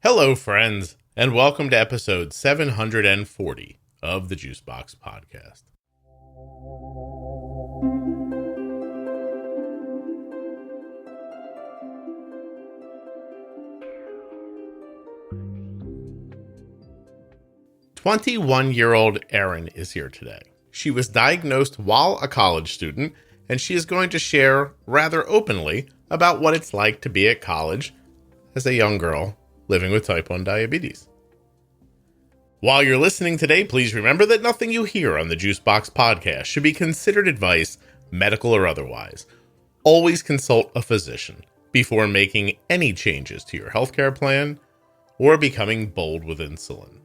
Hello, friends, and welcome to episode 740 of the Juicebox Podcast. "21-year-old Erin is here today. She was diagnosed while a college student, and she is going to share rather openly about what it's like to be at college as a young girl living with type 1 diabetes. While you're listening today, please remember that nothing you hear on the Juicebox Podcast should be considered advice, medical or otherwise. Always consult a physician before making any changes to your healthcare plan or becoming bold with insulin.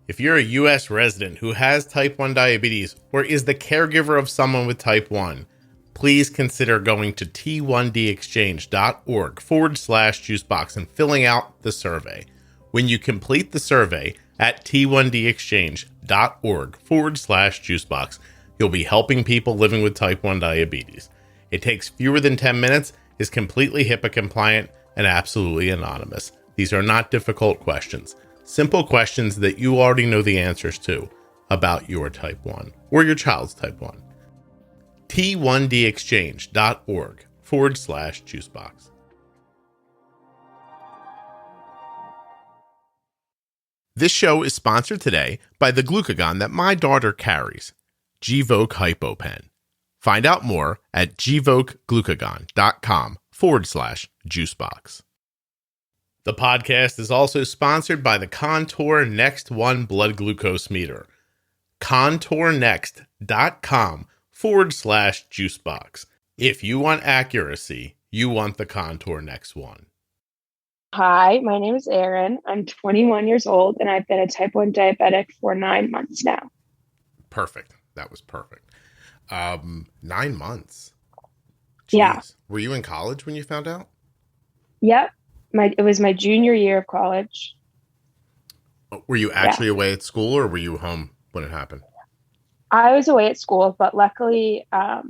If you're a U.S. resident who has type 1 diabetes or is the caregiver of someone with type 1, please consider going to t1dexchange.org/juicebox and filling out the survey. When you complete the survey at t1dexchange.org/juicebox, you'll be helping people living with type 1 diabetes. It takes fewer than 10 minutes, is completely HIPAA compliant, and absolutely anonymous. These are not difficult questions. Simple questions that you already know the answers to about your type 1 or your child's type 1. t1dexchange.org/juicebox. This show is sponsored today by the glucagon that my daughter carries, Gvoke HypoPen. Find out more at gvokeglucagon.com/juicebox. The podcast is also sponsored by the Contour Next One blood glucose meter. contournext.com/juicebox. If you want accuracy, you want the Contour Next One. Hi, my name is Erin. I'm 21 years old, and I've been a type 1 diabetic for 9 months now. Perfect. That was perfect. 9 months. Jeez. Yeah. Were you in college when you found out? Yep. It was my junior year of college. Were you actually away at school, or were you home when it happened? I was away at school, but luckily I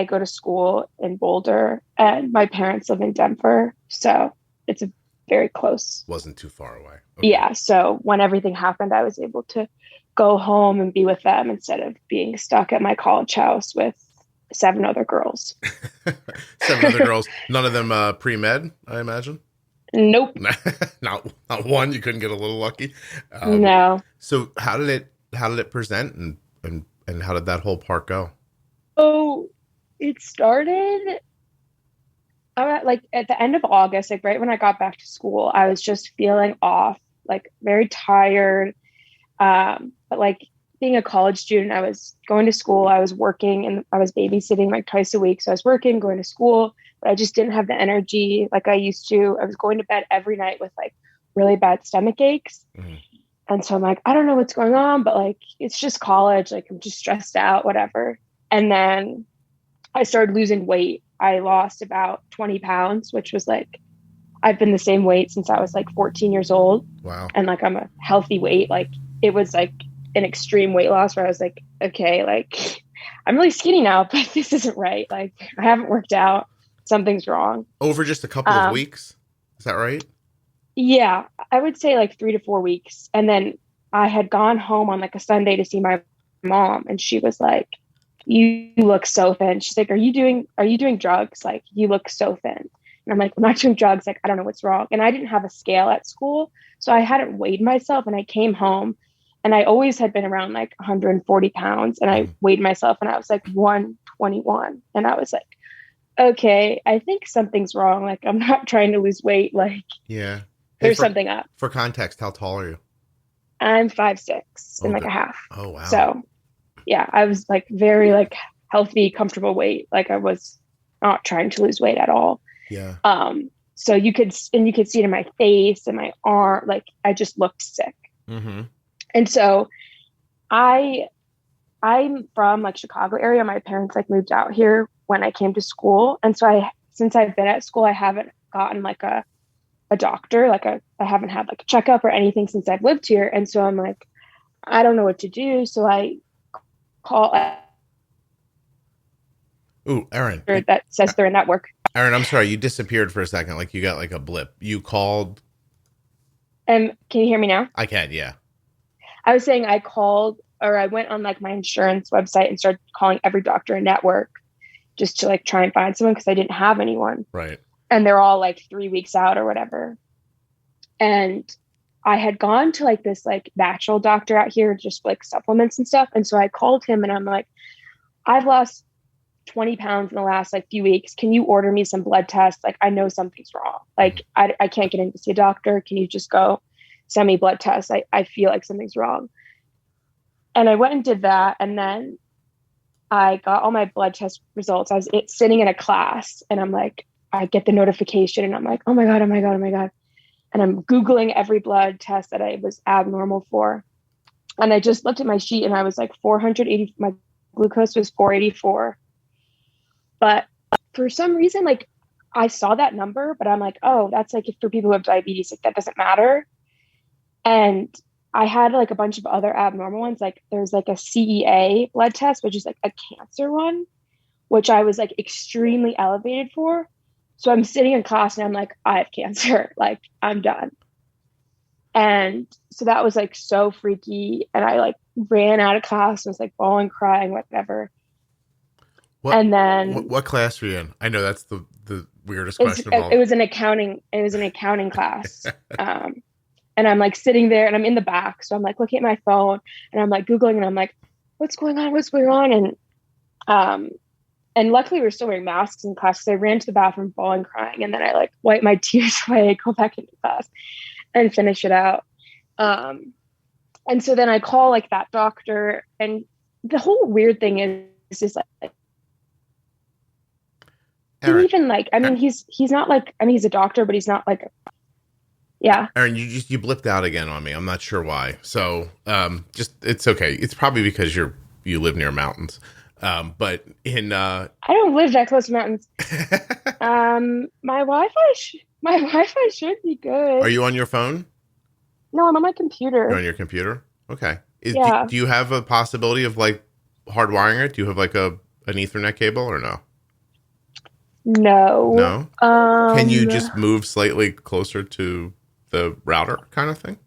go to school in Boulder, and my parents live in Denver, so it's a very close. Wasn't too far away. Okay. Yeah, so when everything happened, I was able to go home and be with them instead of being stuck at my college house with 7 other girls. 7 other girls. None of them pre-med, I imagine? Nope. not one. You couldn't get a little lucky. No. So how did it present, and how did that whole part go? Oh, it started like at the end of August, like right when I got back to school. I was just feeling off, like very tired. But like being a college student, I was going to school, I was working, and I was babysitting like twice a week. So I was working, going to school, but I just didn't have the energy like I used to. I was going to bed every night with like really bad stomach aches. Mm-hmm. And so I'm like, I don't know what's going on, but like, it's just college. Like I'm just stressed out, whatever. And then I started losing weight. I lost about 20 pounds, which was like, I've been the same weight since I was like 14 years old. Wow. And like, I'm a healthy weight. Like it was like an extreme weight loss where I was like, okay, like I'm really skinny now, but this isn't right. Like I haven't worked out. Something's wrong. Over just a couple of weeks? Is that right? Yeah, I would say like 3 to 4 weeks. And then I had gone home on like a Sunday to see my mom, and she was like, you look so thin. She's like, are you doing drugs? Like, you look so thin. And I'm like, I'm not doing drugs. Like, I don't know what's wrong. And I didn't have a scale at school, so I hadn't weighed myself. And I came home, and I always had been around like 140 pounds. And I weighed myself, and I was like 121. And I was like, okay, I think something's wrong. Like, I'm not trying to lose weight. Like, yeah, there's something up. For context, how tall are you? I'm 5'6" and like a half. Oh, wow. So yeah, I was like very like healthy, comfortable weight. Like I was not trying to lose weight at all. Yeah. So you could see it in my face and my arm. Like I just looked sick. Mm-hmm. And so I'm from like Chicago area. My parents like moved out here when I came to school. And so since I've been at school, I haven't gotten like a doctor. Like I haven't had like a checkup or anything since I've lived here. And so I'm like, I don't know what to do. So I call Erin. That says they're a network. Erin, I'm sorry, you disappeared for a second. Like you got like a blip. You called. Can you hear me now? I can, yeah. I was saying I went on like my insurance website and started calling every doctor in network just to like try and find someone because I didn't have anyone. Right. And they're all like 3 weeks out or whatever. And I had gone to like this like natural doctor out here, just like supplements and stuff. And so I called him and I'm like, I've lost 20 pounds in the last like few weeks. Can you order me some blood tests? Like, I know something's wrong. Like, I can't get in to see a doctor. Can you just go send me blood tests? I feel like something's wrong. And I went and did that. And then I got all my blood test results. I was sitting in a class and I'm like, I get the notification and I'm like, oh my God, oh my God, oh my God. And I'm Googling every blood test that I was abnormal for. And I just looked at my sheet and I was like 480, my glucose was 484. But for some reason, like I saw that number, but I'm like, oh, that's like for people who have diabetes, like that doesn't matter. And I had like a bunch of other abnormal ones. Like there's like a CEA blood test, which is like a cancer one, which I was like extremely elevated for. So I'm sitting in class and I'm like, I have cancer. Like I'm done. And so that was like so freaky. And I like ran out of class and was like bawling, crying, whatever. And then what class were you in? I know that's the weirdest question of all. It was an accounting class. And I'm like sitting there and I'm in the back. So I'm like looking at my phone and I'm like Googling and I'm like, what's going on? What's going on? And luckily we were still wearing masks in class because I ran to the bathroom bawling, crying. And then I like wipe my tears away, go back into class and finish it out. And so then I call like that doctor, and the whole weird thing is just like, Erin, even like, I mean, he's not like, I mean, he's a doctor, but he's not like, yeah. Erin, you blipped out again on me. I'm not sure why. So, just, it's okay. It's probably because you live near mountains. But I don't live that close to mountains. My Wi-Fi should be good. Are you on your phone? No, I'm on my computer. You're on your computer? Okay. Yeah. Do you have a possibility of like hardwiring it? Do you have like an Ethernet cable or no? No. No? Can you just move slightly closer to the router kind of thing?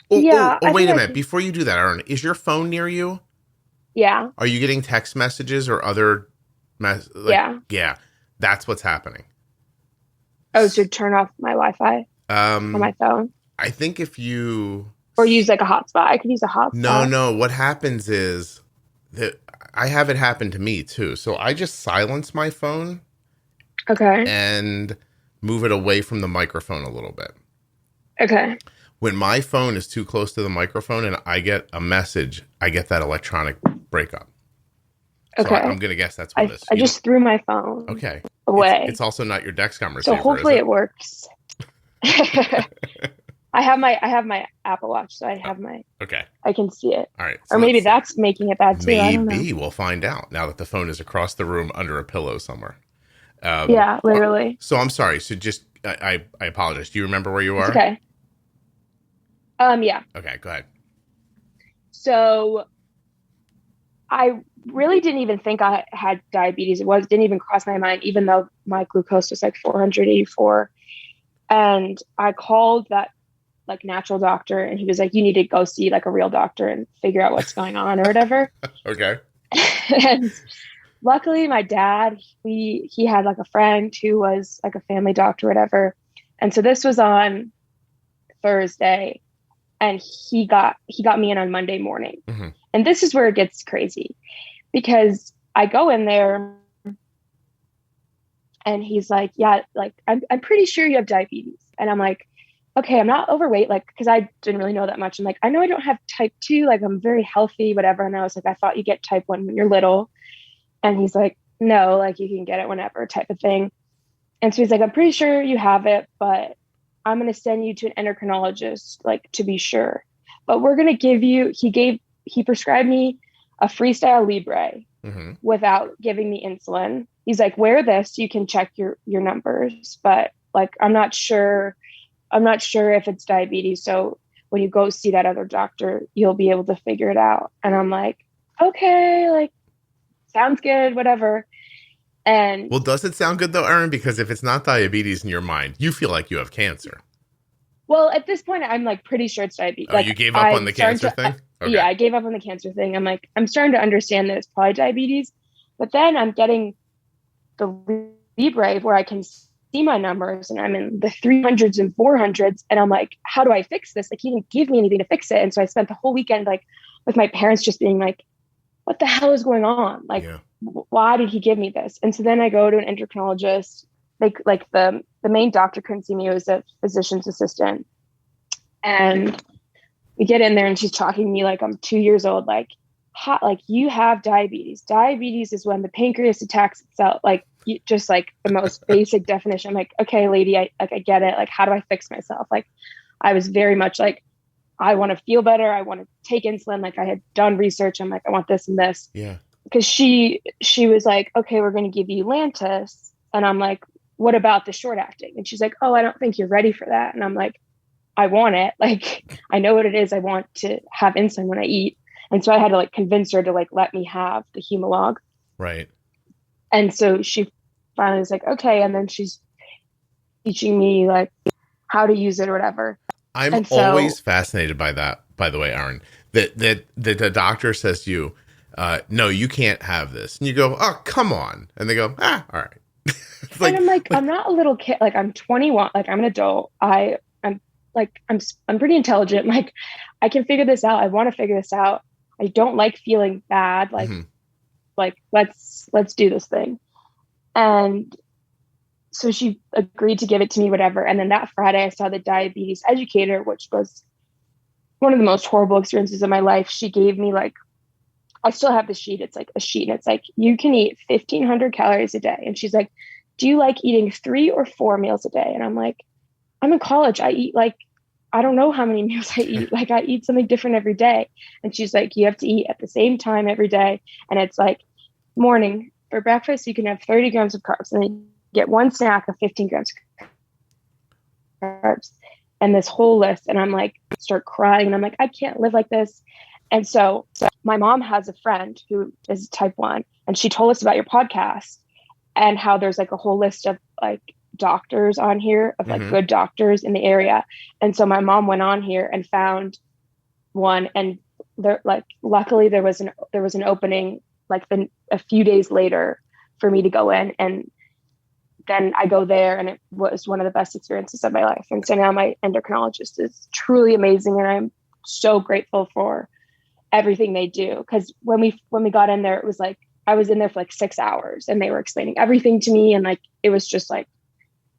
Yeah. Wait a minute. Before you do that, Arden, is your phone near you? Yeah. Are you getting text messages or other yeah. Yeah. That's what's happening. Oh, so turn off my Wi-Fi on my phone? I think if you... Or use like a hotspot. I could use a hotspot. No. What happens is that I have it happen to me too. So I just silence my phone. Okay. And move it away from the microphone a little bit. Okay. When my phone is too close to the microphone and I get a message, I get that electronic breakup. Okay. So I'm going to guess that's what it is. I just threw my phone away. It's also not your Dexcom receiver. So hopefully it works. I have my Apple Watch, so I have my... Okay. I can see it. All right. So or maybe that's making it bad too. Maybe we'll find out now that the phone is across the room under a pillow somewhere. Yeah, literally. So I'm sorry. So just, I apologize. Do you remember where you are? It's okay. Yeah. Okay, go ahead. So I really didn't even think I had diabetes. Didn't even cross my mind, even though my glucose was like 484. And I called that like natural doctor and he was like, you need to go see like a real doctor and figure out what's going on or whatever. Okay. And luckily my dad, he had like a friend who was like a family doctor or whatever. And so this was on Thursday and he got me in on Monday morning. Mm-hmm. And this is where it gets crazy because I go in there and he's like, yeah, like, I'm pretty sure you have diabetes. And I'm like, okay, I'm not overweight. Like, cause I didn't really know that much. I'm like, I know I don't have type 2, like I'm very healthy, whatever. And I was like, I thought you get type 1 when you're little. And he's like, no, like you can get it whenever type of thing. And so he's like, I'm pretty sure you have it, but I'm going to send you to an endocrinologist, like to be sure. But we're going to give you, he prescribed me a Freestyle Libre mm-hmm. without giving me insulin. He's like, wear this, you can check your numbers, but like, I'm not sure if it's diabetes. So when you go see that other doctor, you'll be able to figure it out. And I'm like, okay, like, sounds good, whatever. And well, does it sound good though, Erin? Because if it's not diabetes in your mind, you feel like you have cancer. Well, at this point, I'm like pretty sure it's diabetes. Oh, Like you gave up on the cancer thing? Okay. Yeah, I gave up on the cancer thing. I'm like, I'm starting to understand that it's probably diabetes. But then I'm getting the Libre where I can see my numbers and I'm in the 300s and 400s. And I'm like, how do I fix this? Like, he didn't give me anything to fix it. And so I spent the whole weekend like with my parents just being like, what the hell is going on? Like, why did he give me this? And so then I go to an endocrinologist. Like the main doctor couldn't see me. It was a physician's assistant. And we get in there and she's talking to me like I'm 2 years old, like, like you have diabetes. Diabetes is when the pancreas attacks itself. Like, just like the most basic definition. I'm like, okay, lady, I get it. Like, how do I fix myself? Like, I was very much like, I want to feel better. I want to take insulin. Like, I had done research. I'm like, I want this and this. Yeah. Because she was like, okay, we're going to give you Lantus. And I'm like, what about the short acting? And she's like, oh, I don't think you're ready for that. And I'm like, I want it. Like, I know what it is. I want to have insulin when I eat. And so I had to like convince her to like, let me have the Humalog. Right. And so she finally was like, okay. And then she's teaching me like how to use it or whatever. I'm always fascinated by that, by the way, Erin, that the doctor says to you, no, you can't have this. And you go, oh, come on. And they go, all right. Like, and I'm like, I'm not a little kid. Like, I'm 21. Like, I'm an adult. I'm pretty intelligent. Like, I can figure this out. I want to figure this out. I don't like feeling bad. Like, like, let's do this thing. And so she agreed to give it to me, whatever. And then that Friday I saw the diabetes educator, which was one of the most horrible experiences of my life. She gave me like, I still have the sheet. It's like a sheet and it's like, you can eat 1,500 calories a day. And she's like, do you like eating 3 or 4 meals a day? And I'm like, I'm in college. I eat like, I don't know how many meals I eat. Like, I eat something different every day. And she's like, you have to eat at the same time every day. And it's like morning for breakfast, you can have 30 grams of carbs and then get one snack of 15 grams of carbs and this whole list. And I'm like, start crying. And I'm like, I can't live like this. And so my mom has a friend who is type 1 and she told us about your podcast and how there's like a whole list of like doctors on here of like good doctors in the area. And so my mom went on here and found one, and there, like, luckily there was an opening like a few days later for me to go in, and then I go there and it was one of the best experiences of my life. And so now my endocrinologist is truly amazing and I'm so grateful for everything they do. Because when we got in there, it was like I was in there for like 6 hours and they were explaining everything to me, and like it was just like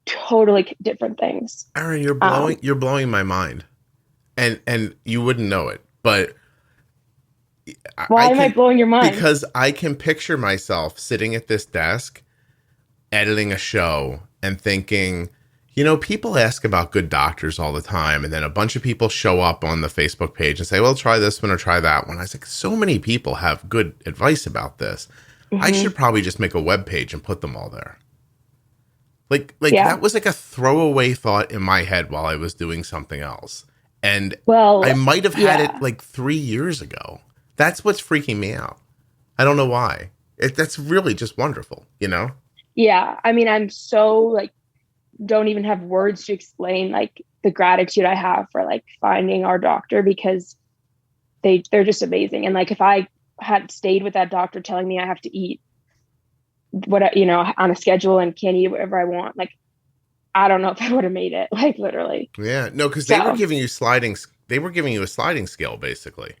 totally different things. Erin, you're blowing my mind, and you wouldn't know it, but why am I blowing your mind? Because I can picture myself sitting at this desk editing a show and thinking, you know, people ask about good doctors all the time, and then a bunch of people show up on the Facebook page and say, well, try this one or try that one. I was like, so many people have good advice about this. I should probably just make a web page and put them all there. That was like a throwaway thought in my head while I was doing something else. And I might have had it like 3 years ago. That's what's freaking me out. I don't know why. That's really just wonderful, you know? Yeah. I mean, I'm so like, don't even have words to explain like the gratitude I have for like finding our doctor, because they're just amazing. And like, if I had stayed with that doctor telling me I have to eat on a schedule and can't eat whatever I want, like, I don't know if I would have made it, like, literally. Yeah, no, because they were giving you a sliding scale, basically.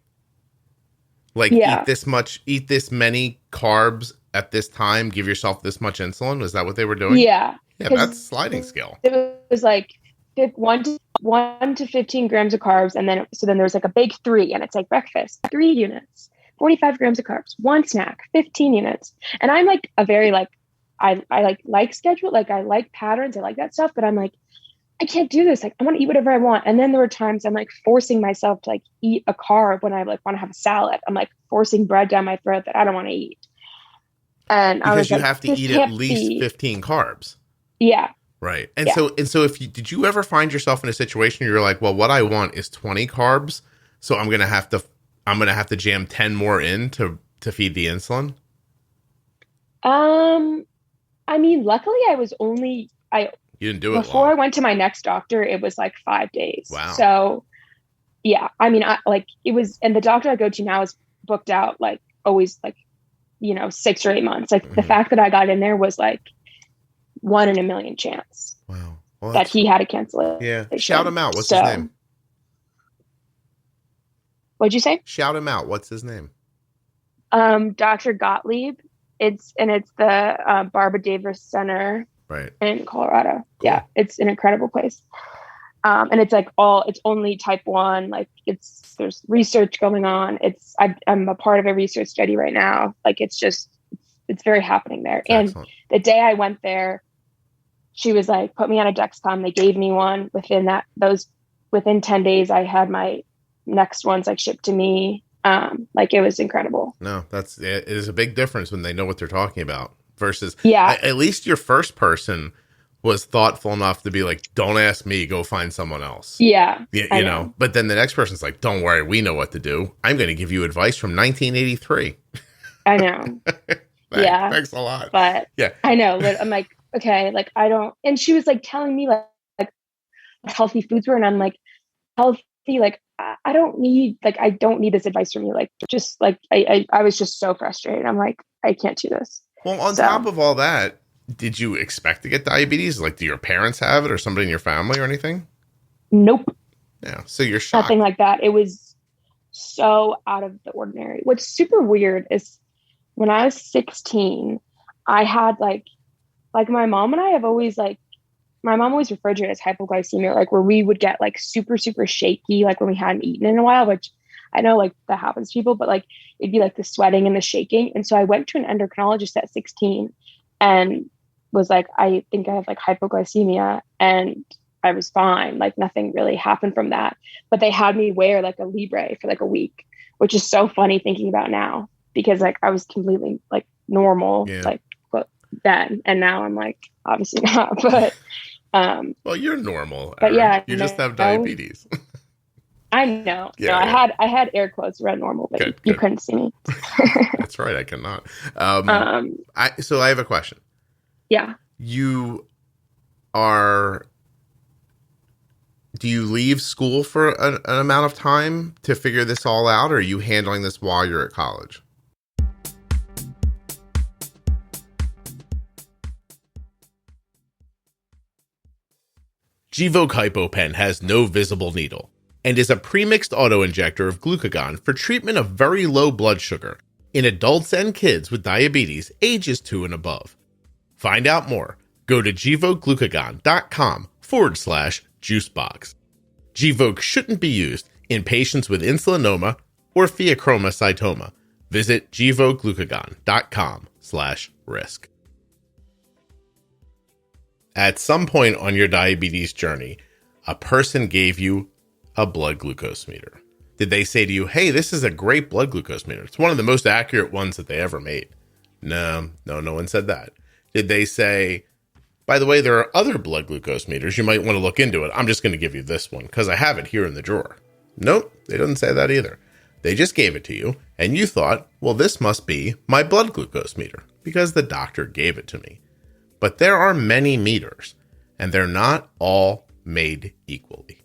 Like, eat this many carbs at this time, give yourself this much insulin. Is that what they were doing? Yeah. Yeah, that's sliding scale. It was like 1 to 15 grams of carbs. And then there was like a big 3, and it's like breakfast, 3 units, 45 grams of carbs, 1 snack, 15 units. And I'm like a very like, I like schedule, like I like patterns, I like that stuff, but I'm like, I can't do this. Like, I want to eat whatever I want. And then there were times I'm like forcing myself to like eat a carb when I like want to have a salad. I'm like forcing bread down my throat that I don't want to eat. And because I was you like, have to eat at least 15 carbs. Yeah. Right. And so did you ever find yourself in a situation where you're like, well, what I want is 20 carbs, so I'm going to have to jam 10 more in to feed the insulin? I mean, luckily I You didn't do it Before long. I went to my next doctor, it was like 5 days. Wow. So yeah, I mean, it was, and the doctor I go to now is booked out like always like, 6 or 8 months. Like the fact that I got in there was like 1 in a million chance. Wow. Well, that he had to cancel it. Yeah. Shout him out. What's his name? What'd you say? Shout him out. What's his name? Dr. Gottlieb. It's the Barbara Davis Center in Colorado. Cool. Yeah, it's an incredible place. And it's like it's only type 1. Like there's research going on. I'm a part of a research study right now. Like it's very happening there. Excellent. And the day I went there, she was like, put me on a Dexcom. They gave me one. Within 10 days, I had my next ones like shipped to me. Like it was incredible. No, it is a big difference when they know what they're talking about versus at least your first person was thoughtful enough to be like, don't ask me, go find someone else. Yeah. You know, but then the next person's like, don't worry, we know what to do. I'm going to give you advice from 1983. I know. Thanks a lot. But yeah, I know. I'm like, okay, like I don't, and she was like telling me like healthy foods were, and I'm like, healthy, like I don't need this advice from you. Like, just like, I was just so frustrated. I'm like, I can't do this. Well, on top of all that, did you expect to get diabetes? Like, do your parents have it or somebody in your family or anything? Nope. Yeah. So you're shocked. Nothing like that. It was so out of the ordinary. What's super weird is when I was 16, I had like my mom and I have always my mom always referred to it as hypoglycemia, like where we would get like super, super shaky, like when we hadn't eaten in a while, which I know like that happens to people, but like it'd be like the sweating and the shaking. And so I went to an endocrinologist at 16 and was like, I think I have like hypoglycemia, and I was fine. Like nothing really happened from that, but they had me wear like a Libre for like a week, which is so funny thinking about now, because like I was completely like normal, like then, and now I'm like, obviously not, but well, you're normal, but Erin. You just have diabetes. I know. I had air quotes around normal, but you couldn't see me. That's right, I cannot. So I have a question. Yeah. Do you leave school for an amount of time to figure this all out, or are you handling this while you're at college? Gvoke HypoPen has no visible needle and is a premixed autoinjector of glucagon for treatment of very low blood sugar in adults and kids with diabetes ages 2 and above. Find out more. Go to GvokeGlucagon.com/juicebox. Gvoke shouldn't be used in patients with insulinoma or pheochromocytoma. Visit GvokeGlucagon.com/risk. At some point on your diabetes journey, a person gave you a blood glucose meter. Did they say to you, hey, this is a great blood glucose meter? It's one of the most accurate ones that they ever made. No one said that. Did they say, by the way, there are other blood glucose meters. You might want to look into it. I'm just going to give you this one because I have it here in the drawer. Nope, they didn't say that either. They just gave it to you, and you thought, well, this must be my blood glucose meter because the doctor gave it to me. But there are many meters, and they're not all made equally.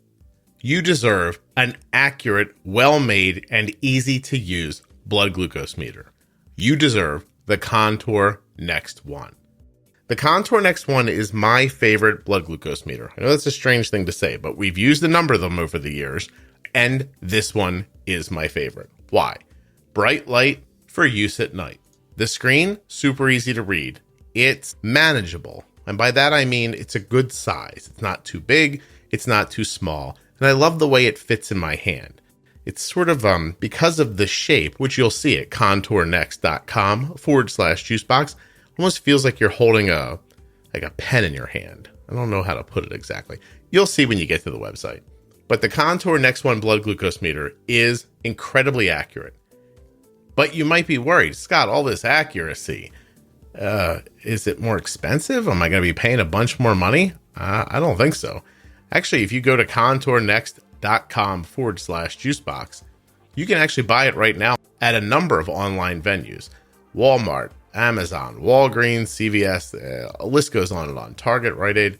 You deserve an accurate, well-made, and easy-to-use blood glucose meter. You deserve the Contour Next One. The Contour Next One is my favorite blood glucose meter. I know that's a strange thing to say, but we've used a number of them over the years, and this one is my favorite. Why? Bright light for use at night. The screen, super easy to read. It's manageable. And by that, I mean it's a good size. It's not too big. It's not too small. And I love the way it fits in my hand. It's sort of, because of the shape, which you'll see at contournext.com/juicebox, almost feels like you're holding a pen in your hand. I don't know how to put it exactly. You'll see when you get to the website. But the Contour Next One blood glucose meter is incredibly accurate. But you might be worried, Scott, all this accuracy, is it more expensive? Am I going to be paying a bunch more money? I don't think so. Actually, if you go to contournext.com/juicebox, you can actually buy it right now at a number of online venues. Walmart, Amazon, Walgreens, CVS, a list goes on and on. Target, Rite Aid.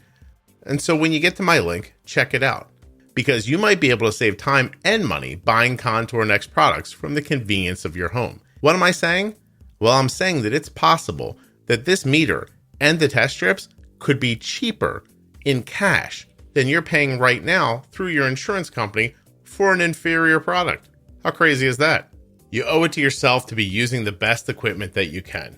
And so when you get to my link, check it out, because you might be able to save time and money buying Contour Next products from the convenience of your home. What am I saying? Well, I'm saying that it's possible that this meter and the test strips could be cheaper in cash than you're paying right now through your insurance company for an inferior product. How crazy is that? You owe it to yourself to be using the best equipment that you can.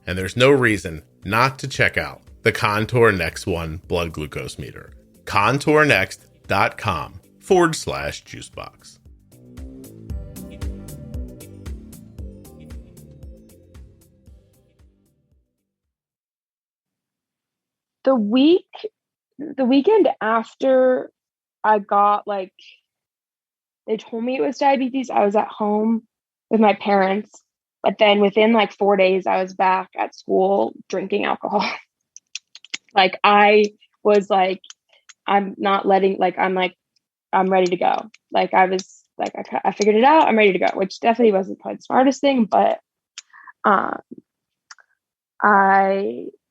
And there's no reason not to check out the Contour Next One blood glucose meter. contournext.com/juicebox. The weekend after I got like, they told me it was diabetes, I was at home with my parents, but then within like 4 days, I was back at school drinking alcohol. Like I was like, I'm not letting, like, I'm ready to go. Like I was like, I figured it out. I'm ready to go, which definitely wasn't probably the smartest thing, but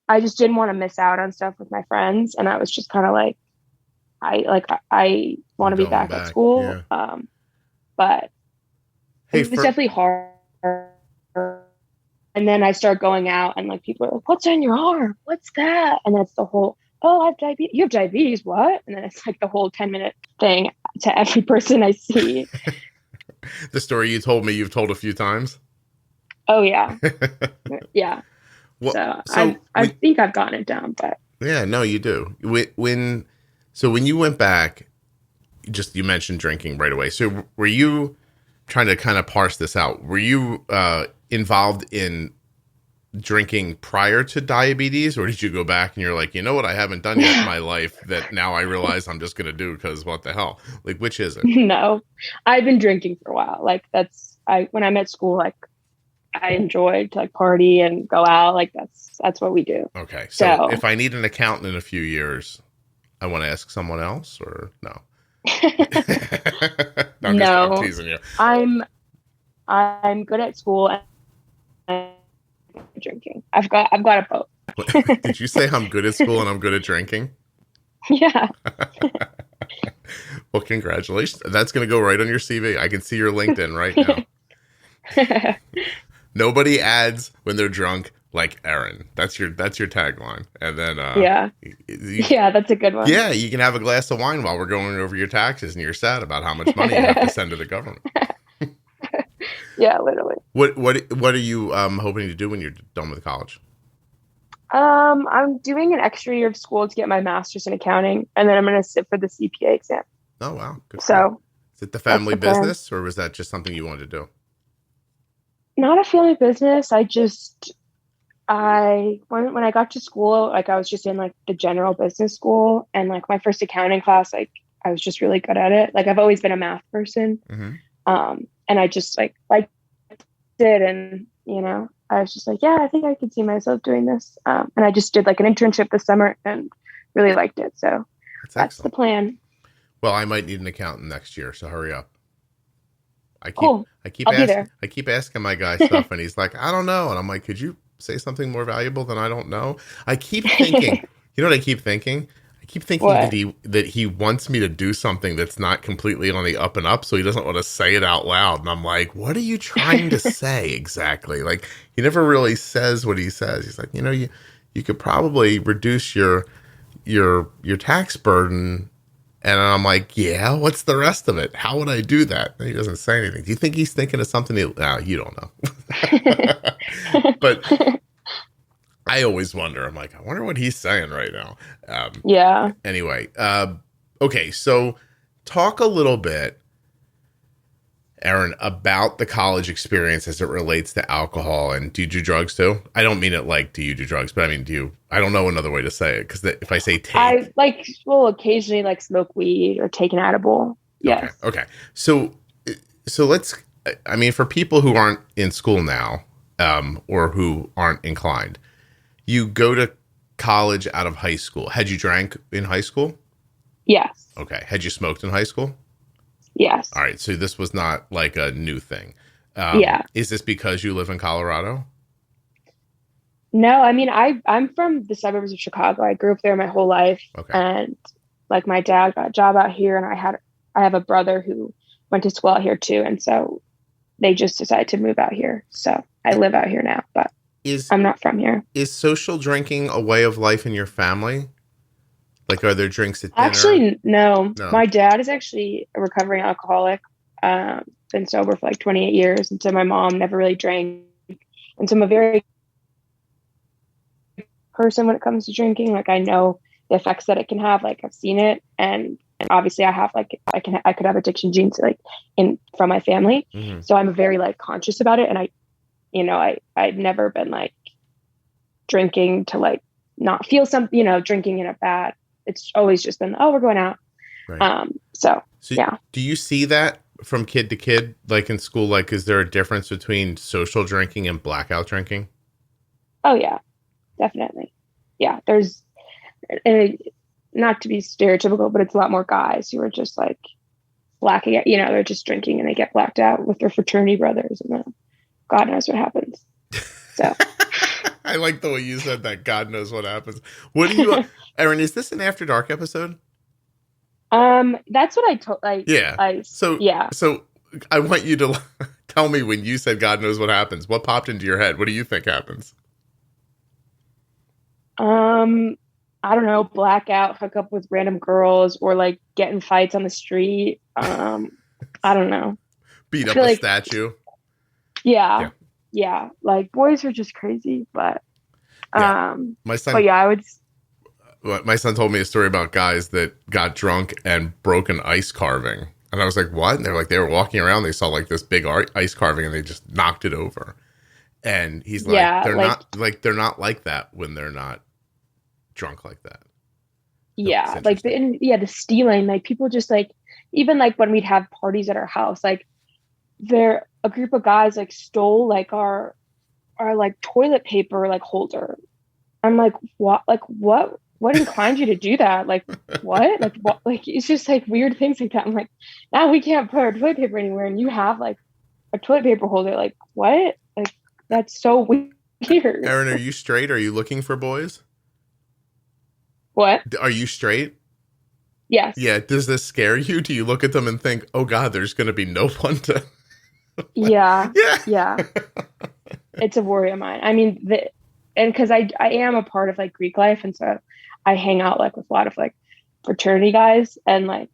I just didn't want to miss out on stuff with my friends. And I was just kind of like, I want to be back at school. Yeah. But it was definitely hard. And then I start going out and like people are like, what's on your arm? What's that? And then it's the whole, oh, I have diabetes. You have diabetes? What? And then it's like the whole 10-minute thing to every person I see. The story you told me, you've told a few times. Oh yeah. Yeah. Well, so I think I've gotten it down, but yeah, no, you do. When you went back, you mentioned drinking right away. So were you trying to kind of parse this out? Were you involved in drinking prior to diabetes, or did you go back and you're like, you know what, I haven't done yet in my life that now I realize I'm just going to do because what the hell? Like, which is it? No, I've been drinking for a while. Like when I'm at school, like I enjoy to like party and go out. Like that's what we do. Okay. So if I need an accountant in a few years, I want to ask someone else, or no? No, I'm teasing you. I'm good at school and drinking. I've got a both. Did you say I'm good at school and I'm good at drinking? Yeah. Well, congratulations. That's going to go right on your CV. I can see your LinkedIn right now. Nobody adds when they're drunk like Erin. That's your tagline. And then yeah, that's a good one. Yeah, you can have a glass of wine while we're going over your taxes, and you're sad about how much money you have to send to the government. Yeah, literally. What are you hoping to do when you're done with college? I'm doing an extra year of school to get my master's in accounting, and then I'm going to sit for the CPA exam. Oh wow! Good. So, is it the family business, or was that just something you wanted to do? Not a family business. When I got to school, like I was just in like the general business school, and like my first accounting class, like I was just really good at it. Like I've always been a math person. Mm-hmm. And I just like it, and I was just like, yeah, I think I could see myself doing this. And I just did like an internship this summer and really liked it. So that's the plan. Well, I might need an accountant next year, so hurry up. I keep asking my guy stuff, and he's like, I don't know. And I'm like, could you say something more valuable than I don't know? I keep thinking, you know what I keep thinking? I keep thinking that he wants me to do something that's not completely on the up and up, so he doesn't want to say it out loud. And I'm like, what are you trying to say exactly? Like, he never really says what he says. He's like, you could probably reduce your tax burden. And I'm like, yeah, what's the rest of it? How would I do that? And he doesn't say anything. Do you think he's thinking of something? You don't know. But I always wonder. I'm like, I wonder what he's saying right now. Yeah. Anyway, okay, so talk a little bit, Erin, about the college experience as it relates to alcohol. And do you do drugs too? I don't mean it like, do you do drugs? But I mean, I don't know another way to say it. Because if I say take. I will occasionally like smoke weed or take an edible. Yes. Okay. So let's, I mean, for people who aren't in school now, or who aren't inclined, you go to college out of high school. Had you drank in high school? Yes. Okay. Had you smoked in high school? Yes. All right. So this was not like a new thing. Yeah. Is this because you live in Colorado? No, I mean, I'm from the suburbs of Chicago. I grew up there my whole life. Okay. And like my dad got a job out here, and I have a brother who went to school out here too. And so they just decided to move out here. So I live out here now, but I'm not from here. Is social drinking a way of life in your family? Like, are there drinks at dinner? Actually, no. My dad is actually a recovering alcoholic. Been sober for like 28 years. And so my mom never really drank. And so I'm a very person when it comes to drinking. Like, I know the effects that it can have. Like, I've seen it. And obviously I have like, I could have addiction genes like from my family. Mm-hmm. So I'm very like conscious about it. And I've never been like drinking to like not feel drinking in a bad. It's always just been, oh, we're going out. Right. So yeah. Do you see that from kid to kid, like in school? Like, is there a difference between social drinking and blackout drinking? Oh yeah, definitely. Yeah. There's not to be stereotypical, but it's a lot more guys who are just like blacking out, they're just drinking and they get blacked out with their fraternity brothers, and then God knows what happens. So I like the way you said that. God knows what happens. What do you, Erin, is this an After Dark episode? That's what I told. So I want you to tell me, when you said God knows what happens, what popped into your head? What do you think happens? I don't know, blackout, hook up with random girls, or like get in fights on the street. I don't know. Beat up a statue. Yeah. Like, boys are just crazy, but my son. But yeah, I would. My son told me a story about guys that got drunk and broke an ice carving, and I was like, "What?" And they're like, they were walking around, they saw like this big ice carving, and they just knocked it over. And he's like, they're not like that when they're not drunk like that. Yeah, like the stealing, like people just like, even like when we'd have parties at our house, like a group of guys like stole like our like toilet paper like holder. I'm like, what inclined you to do that? Like, what? Like, what? Like, it's just like weird things like that. I'm like, now we can't put our toilet paper anywhere, and you have like a toilet paper holder. Like, what? Like, that's so weird. Erin, are you straight? Are you looking for boys? What? Are you straight? Yes. Yeah. Does this scare you? Do you look at them and think, oh God, there's going to be no one to... Yeah. It's a worry of mine. I mean, and because I am a part of like Greek life, and so I hang out like with a lot of like fraternity guys, and like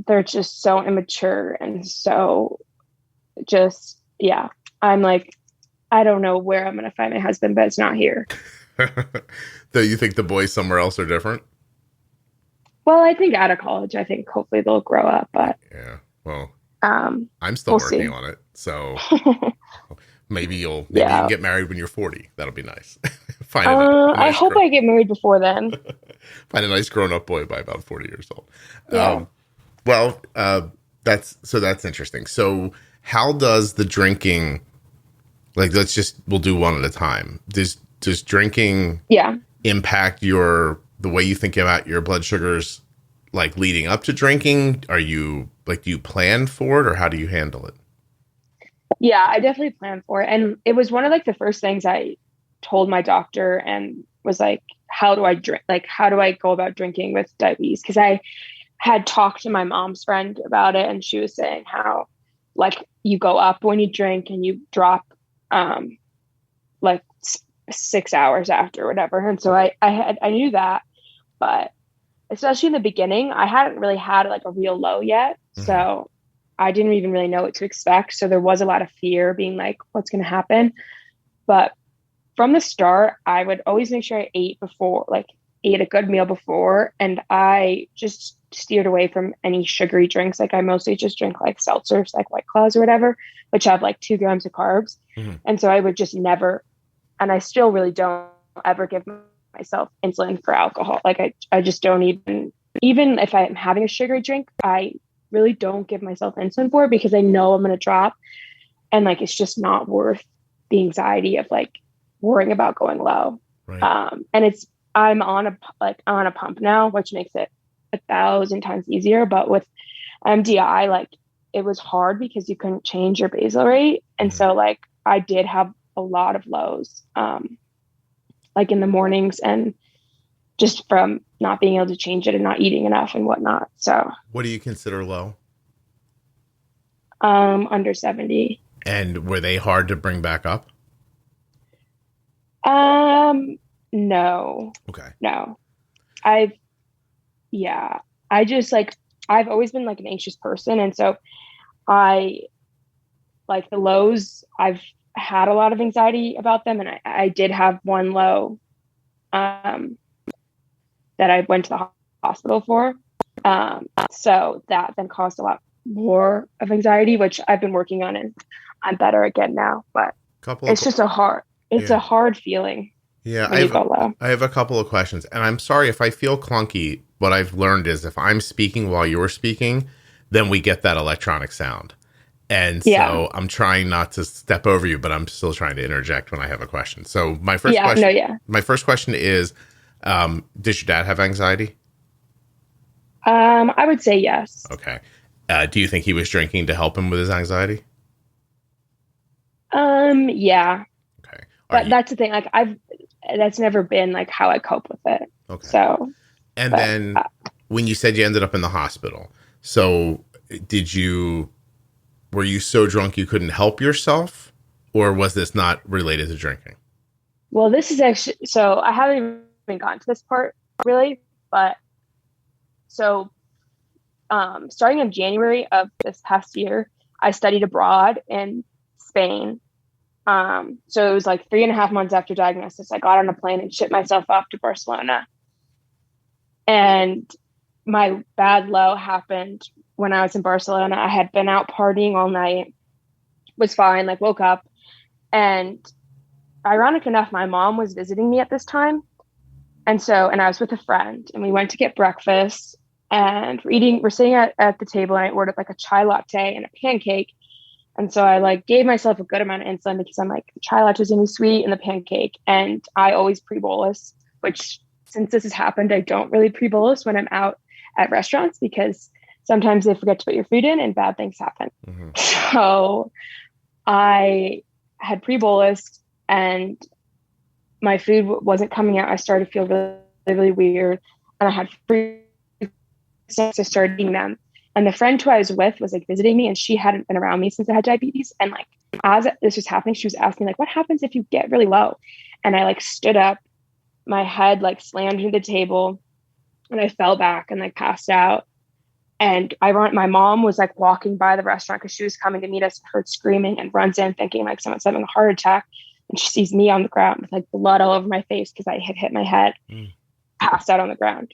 they're just so immature and so just, yeah. I'm like, I don't know where I'm gonna find my husband, but it's not here. Do you think the boys somewhere else are different? Well, I think out of college, I think hopefully they'll grow up, but yeah. Well, I'm still working on it, so maybe you can get married when you're 40. That'll be nice. I hope I get married before then. Find a nice grown-up boy by about 40 years old. Yeah. That's interesting. So how does the drinking, like, we'll do one at a time. Does drinking impact the way you think about your blood sugars, like leading up to drinking? Are you like, do you plan for it, or how do you handle it? Yeah, I definitely plan for it. And it was one of like the first things I told my doctor, and was like, how do I drink? Like, how do I go about drinking with diabetes? Because I had talked to my mom's friend about it, and she was saying how like you go up when you drink and you drop like 6 hours after, or whatever. And so I knew that, but especially in the beginning, I hadn't really had like a real low yet. Mm-hmm. So I didn't even really know what to expect. So there was a lot of fear, being like, what's going to happen? But from the start, I would always make sure I ate a good meal before. And I just steered away from any sugary drinks. Like, I mostly just drink like seltzers, like White Claws or whatever, which have like 2 grams of carbs. Mm-hmm. And so I would just never, and I still really don't ever give myself insulin for alcohol. Like, I just don't even if I'm having a sugary drink, I really don't give myself insulin for it, because I know I'm going to drop, and like, it's just not worth the anxiety of like worrying about going low. Right. And I'm on a pump now, which makes it 1,000 times easier. But with MDI, like, it was hard because you couldn't change your basal rate. And so like, I did have a lot of lows. like in the mornings, and just from not being able to change it and not eating enough and whatnot. So What do you consider low? Under 70. And were they hard to bring back up? No. Okay. No. I just like, I've always been like an anxious person. And so I like the lows, I've had a lot of anxiety about them. And I did have one low that I went to the hospital for. So that then caused a lot more of anxiety, which I've been working on, and I'm better again now. But it's just a hard feeling. Yeah, I have a couple of questions, and I'm sorry if I feel clunky. What I've learned is if I'm speaking while you're speaking, then we get that electronic sound. And so I'm trying not to step over you, but I'm still trying to interject when I have a question. So my first question is, does your dad have anxiety? I would say yes. Okay. Do you think he was drinking to help him with his anxiety? Yeah. Okay. But that's the thing. Like that's never been like how I cope with it. Okay. So. And then when you said you ended up in the hospital, so were you so drunk you couldn't help yourself, or was this not related to drinking? Well, this is actually, so I haven't even gotten to this part really, but so starting in January of this past year, I studied abroad in Spain. So it was like 3.5 months after diagnosis, I got on a plane and shipped myself off to Barcelona. And my bad low happened when I was in Barcelona. I had been out partying all night, was fine, like woke up. And ironic enough, my mom was visiting me at this time. And I was with a friend, and we went to get breakfast, and we're sitting at the table, and I ordered like a chai latte and a pancake. And so I like gave myself a good amount of insulin because I'm like, the chai latte is gonna be sweet and the pancake. And I always pre-bolus, which since this has happened, I don't really pre-bolus when I'm out at restaurants because sometimes they forget to put your food in and bad things happen. Mm-hmm. So I had pre-bolused and my food wasn't coming out. I started to feel really, really weird. And I had free, so I started eating them. And the friend who I was with was like visiting me, and she hadn't been around me since I had diabetes. And like, as this was happening, she was asking like, what happens if you get really low? And I like stood up, my head like slammed into the table, and I fell back and like passed out. And my mom was like walking by the restaurant because she was coming to meet us, heard screaming, and runs in thinking like someone's having a heart attack. And she sees me on the ground with like blood all over my face because I had hit my head, passed out on the ground.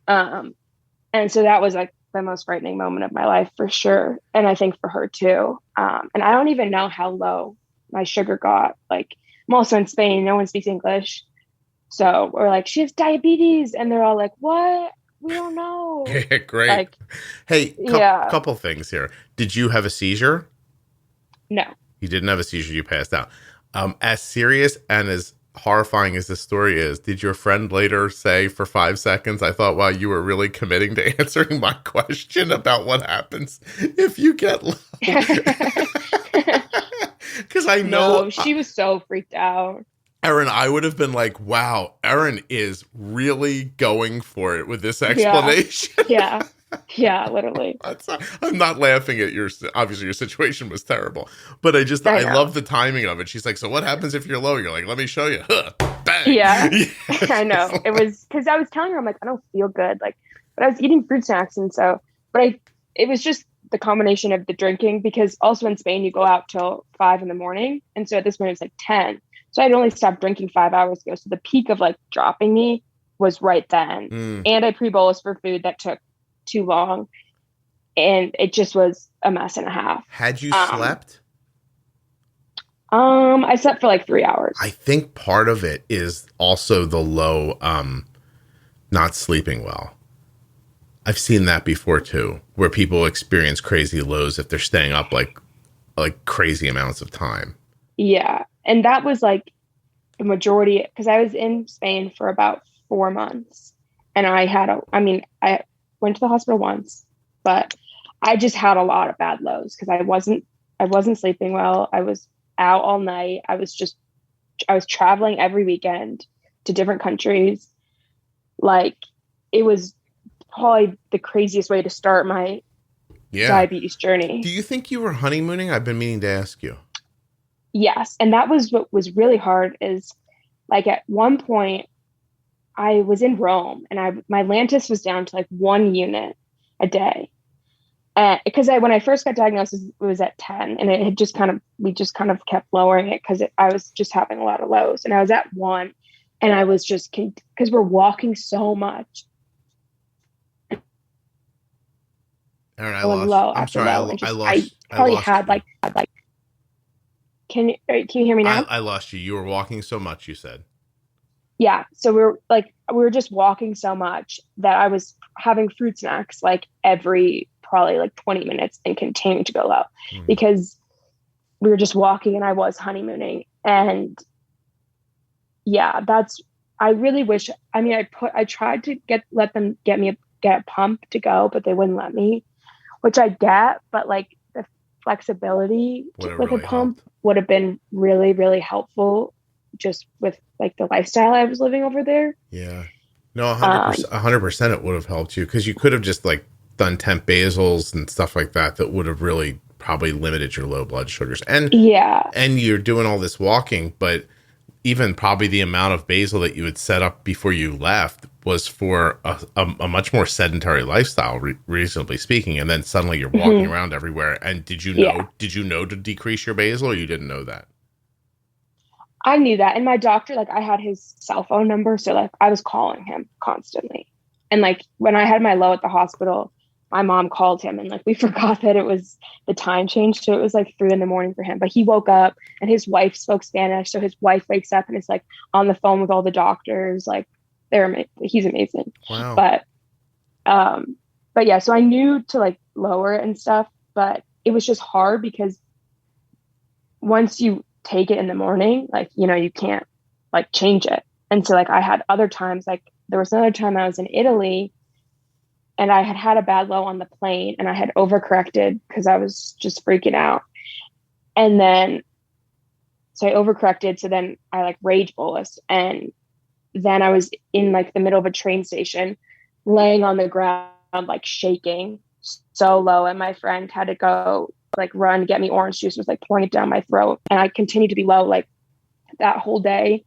And so that was like the most frightening moment of my life for sure. And I think for her too. And I don't even know how low my sugar got. Like, I'm also in Spain, no one speaks English. So we're like, she has diabetes. And they're all like, what? We don't know. Yeah, great. Like, hey, couple things here. Did you have a seizure? No. You didn't have a seizure. You passed out. As serious and as horrifying as this story is, did your friend later say for 5 seconds, I thought, wow, you were really committing to answering my question about what happens if you get low? Because I know. No, she was so freaked out. Erin, I would have been like, wow, Erin is really going for it with this explanation. Yeah. Yeah, literally. I'm not laughing at obviously your situation was terrible, but I love the timing of it. She's like, so what happens if you're low? You're like, let me show you. Huh, bang. Yeah, I know. It was because I was telling her, I'm like, I don't feel good. Like, but I was eating fruit snacks. And so, it was just the combination of the drinking, because also in Spain, you go out till 5 a.m. And so at this point it was like 10. So I'd only stopped drinking 5 hours ago. So the peak of like dropping me was right then. And I pre-bolus for food that took too long, and it just was a mess and a half. Had you slept? I slept for like 3 hours. I think part of it is also the low, not sleeping well. I've seen that before too, where people experience crazy lows if they're staying up like crazy amounts of time. Yeah, and that was like the majority, because I was in Spain for about 4 months, and I went to the hospital once, but I just had a lot of bad lows because I wasn't sleeping well. I was out all night. I was just I was traveling every weekend to different countries. Like, it was probably the craziest way to start my diabetes journey. Do you think you were honeymooning? I've been meaning to ask you. Yes. And that was what was really hard is, like, at one point I was in Rome and my Lantus was down to like 1 unit a day. Because when I first got diagnosed, it was at 10, and it had we just kind of kept lowering it because I was just having a lot of lows, and I was at 1, and I was just, because we're walking so much. Erin, I lost. I'm sorry, I probably lost had you. like. Can you hear me now? I lost you. You were walking so much, you said. Yeah. So we were just walking so much that I was having fruit snacks like every probably like 20 minutes and continuing to go low because we were just walking and I was honeymooning. And yeah, I really wish, I mean, I tried to let them get a pump to go, but they wouldn't let me, which I get, but like the flexibility with a pump would have been really, really helpful just with like the lifestyle I was living over there. Yeah. No, 100% it would have helped you, because you could have just like done temp basals and stuff like that would have really probably limited your low blood sugars. And and you're doing all this walking, but even probably the amount of basal that you had set up before you left was for a much more sedentary lifestyle, reasonably speaking. And then suddenly you're walking around everywhere. And did you know to decrease your basal, or you didn't know that? I knew that. And my doctor, like, I had his cell phone number. So like I was calling him constantly. And like when I had my low at the hospital, my mom called him, and like we forgot that it was the time change. So it was like 3 a.m. for him, but he woke up and his wife spoke Spanish. So his wife wakes up and is like on the phone with all the doctors. Like he's amazing. Wow. But yeah, so I knew to like lower it and stuff, but it was just hard because once you take it in the morning, like, you know, you can't like change it. And so like I had other times, like there was another time I was in Italy and I had a bad low on the plane and I had overcorrected because I was just freaking out. And then, so I overcorrected. So then I like rage bolus. And then I was in like the middle of a train station, laying on the ground, like shaking so low. And my friend had to go like run, get me orange juice, was like pouring it down my throat. And I continued to be low like that whole day.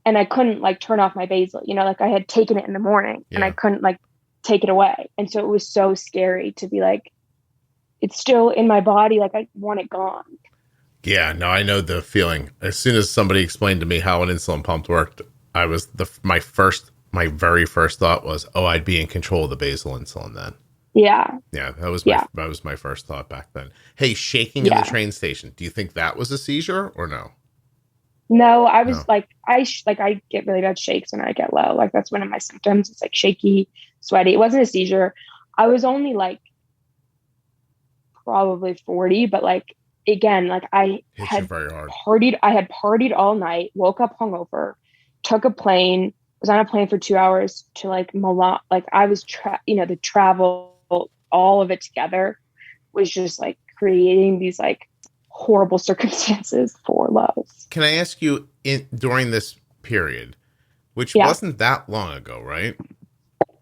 And I couldn't like turn off my basal, you know, like I had taken it in the morning and I couldn't like take it away. And so it was so scary to be like, it's still in my body. Like I want it gone. Yeah, no, I know the feeling. As soon as somebody explained to me how an insulin pump worked, I was my very first thought was, oh, I'd be in control of the basal insulin then. Yeah. Yeah, that was my first thought back then. Hey, shaking in the train station. Do you think that was a seizure or no? No, I was like, I get really bad shakes when I get low. Like that's one of my symptoms. It's like shaky, sweaty. It wasn't a seizure. I was only like probably 40, but like, again, like I had partied all night, woke up hungover, took a plane, was on a plane for 2 hours to like Milan. Like I was, the travel, all of it together was just like creating these like horrible circumstances for lows. Can I ask you, during this period, which wasn't that long ago, right?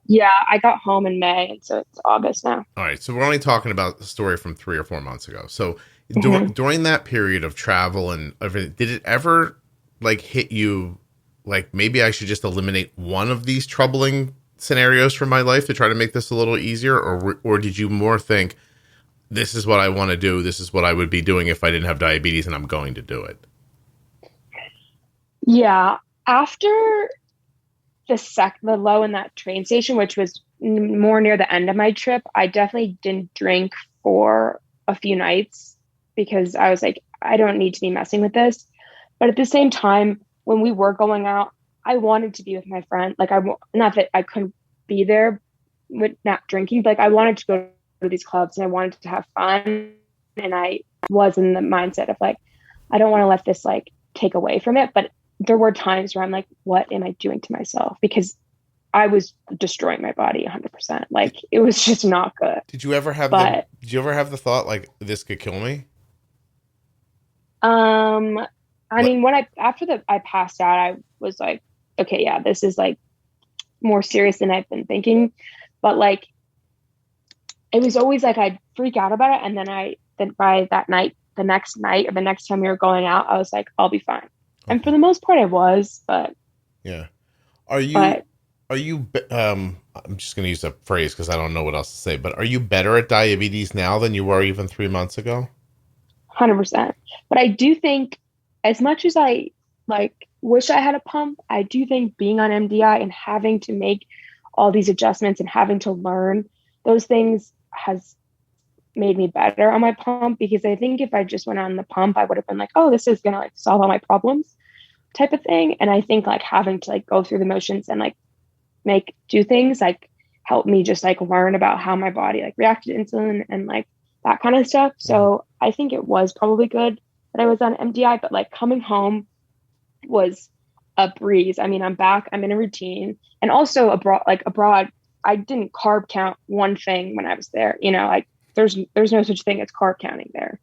Yeah, I got home in May, and so it's August now. All right, so we're only talking about the story from 3 or 4 months ago. So during that period of travel and everything, did it ever like hit you like maybe I should just eliminate one of these troubling scenarios from my life to try to make this a little easier, or did you more think, this is what I want to do, this is what I would be doing if I didn't have diabetes, and I'm going to do it? Yeah, after the low in that train station, which was more near the end of my trip, I definitely didn't drink for a few nights because I was like, I don't need to be messing with this. But at the same time, when we were going out, I wanted to be with my friend. Like not that I couldn't be there with not drinking, but like I wanted to go to these clubs and I wanted to have fun. And I was in the mindset of like, I don't want to let this like take away from it. But there were times where I'm like, what am I doing to myself? Because I was destroying my body 100%. Like it was just not good. Did you ever have the thought like, this could kill me? I I mean, I passed out, I was like, okay, yeah, this is like more serious than I've been thinking. But like, it was always like I'd freak out about it, and then by that night, the next night or the next time we were going out, I was like, I'll be fine. Okay. And for the most part, I was. But yeah, are you? I'm just going to use a phrase because I don't know what else to say. But are you better at diabetes now than you were even 3 months ago? 100%. But I do think, as much as I like wish I had a pump, I do think being on MDI and having to make all these adjustments and having to learn those things has made me better on my pump, because I think if I just went on the pump, I would have been like, oh, this is going to like solve all my problems type of thing. And I think like having to like go through the motions and like do things like help me just like learn about how my body like reacted to insulin and like that kind of stuff. So I think it was probably good that I was on MDI, but like coming home was a breeze. I mean, I'm back, I'm in a routine. And also abroad, I didn't carb count one thing when I was there. You know, like there's no such thing as carb counting there.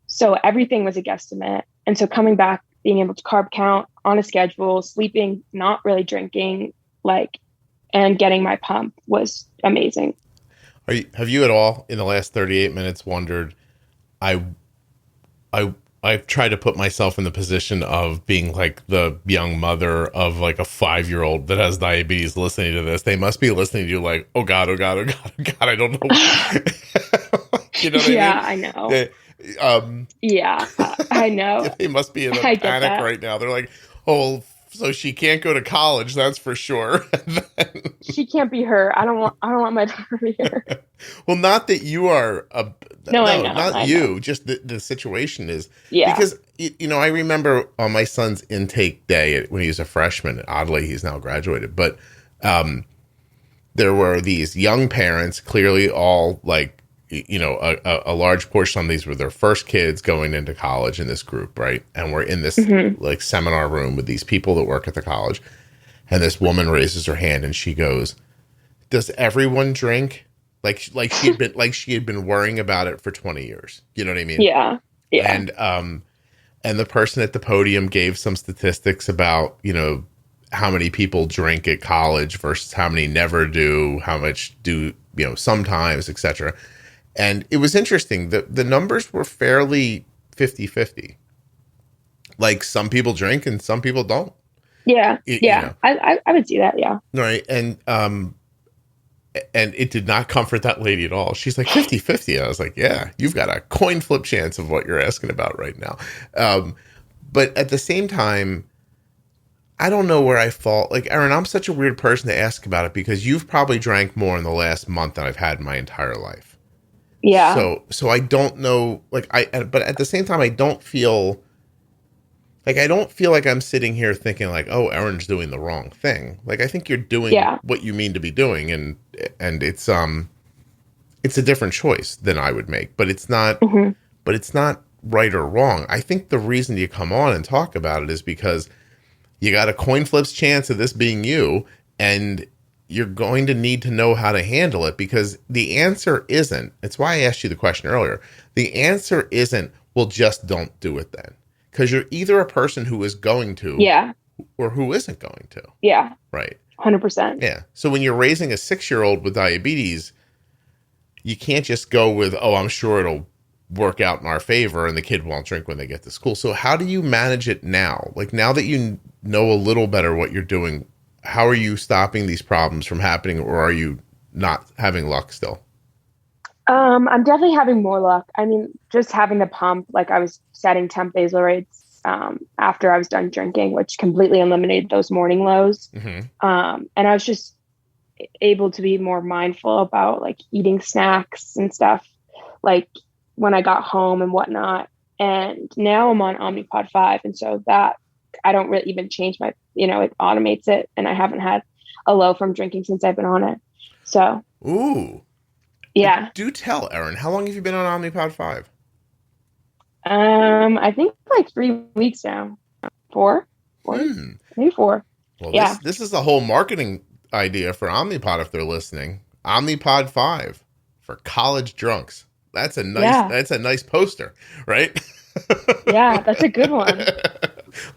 So everything was a guesstimate. And so coming back, being able to carb count on a schedule, sleeping, not really drinking, like, and getting my pump was amazing. Have you at all in the last 38 minutes wondered, I've tried to put myself in the position of being like the young mother of like a 5-year-old that has diabetes listening to this. They must be listening to you like, oh God, oh God, oh God, oh God, I don't know. You know what I mean? I know. Yeah, I know. They must be in a panic right now. They're like, oh, so she can't go to college, that's for sure. She can't be her. I don't want my daughter to be her. Well, not that you are I know. Not you. Know. Just the situation is. Yeah. Because, you know, I remember on my son's intake day when he was a freshman, oddly, he's now graduated, but there were these young parents, clearly all like, you know, a large portion of these were their first kids going into college in this group, right? And we're in this like seminar room with these people that work at the college. And this woman raises her hand and she goes, "Does everyone drink?" Like she had been worrying about it for 20 years. You know what I mean? Yeah. Yeah. And the person at the podium gave some statistics about, you know, how many people drink at college versus how many never do, how much do, you know, sometimes, etc. And it was interesting that the numbers were fairly 50-50. Like some people drink and some people don't. Yeah. You know. I would see that. Yeah. Right. And it did not comfort that lady at all. She's like 50-50. I was like, yeah, you've got a coin flip chance of what you're asking about right now. But at the same time, I don't know where I fall. Like, Erin, I'm such a weird person to ask about it because you've probably drank more in the last month than I've had in my entire life. Yeah. So I don't know, like but at the same time, I don't feel like I'm sitting here thinking like, oh, Erin's doing the wrong thing. Like, I think you're doing what you mean to be doing. And it's a different choice than I would make, but it's not, but it's not right or wrong. I think the reason you come on and talk about it is because you got a coin flip's chance of this being you, and you're going to need to know how to handle it, because the answer isn't, it's why I asked you the question earlier. The answer isn't, well, just don't do it then. Because you're either a person who is going to, or who isn't going to. Yeah. Right. 100%. Yeah. So when you're raising a 6-year-old with diabetes, you can't just go with, oh, I'm sure it'll work out in our favor and the kid won't drink when they get to school. So how do you manage it now? Like, now that you know a little better what you're doing, how are you stopping these problems from happening, or are you not having luck still? I'm definitely having more luck. I mean, just having the pump, like I was setting temp basal rates after I was done drinking, which completely eliminated those morning lows. And I was just able to be more mindful about like eating snacks and stuff, like when I got home and whatnot. And now I'm on Omnipod 5. And so that I don't really even change my, you know, it automates it. And I haven't had a low from drinking since I've been on it. So. Ooh. Yeah. Do tell, Erin, how long have you been on Omnipod 5? I think like 3 weeks now. 4? Maybe 4. Well, yeah. This is the whole marketing idea for Omnipod if they're listening. Omnipod 5 for college drunks. That's Yeah. that's a nice poster, right? Yeah, that's a good one.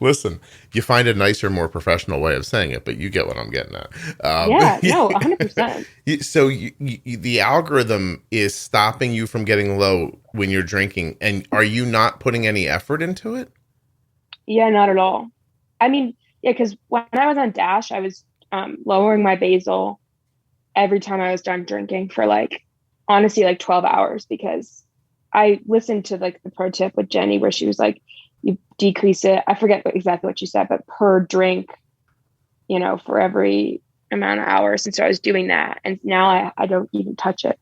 Listen, you find a nicer, more professional way of saying it, but you get what I'm getting at. Yeah, no, 100%. So the algorithm is stopping you from getting low when you're drinking, and are you not putting any effort into it? Yeah, not at all. I mean, yeah, because when I was on Dash, I was lowering my basal every time I was done drinking for like, honestly, like 12 hours, because I listened to like the pro tip with Jenny where she was like, you decrease it. I forget exactly what she said, but per drink, for every amount of hours. And so I was doing that. And now I don't even touch it.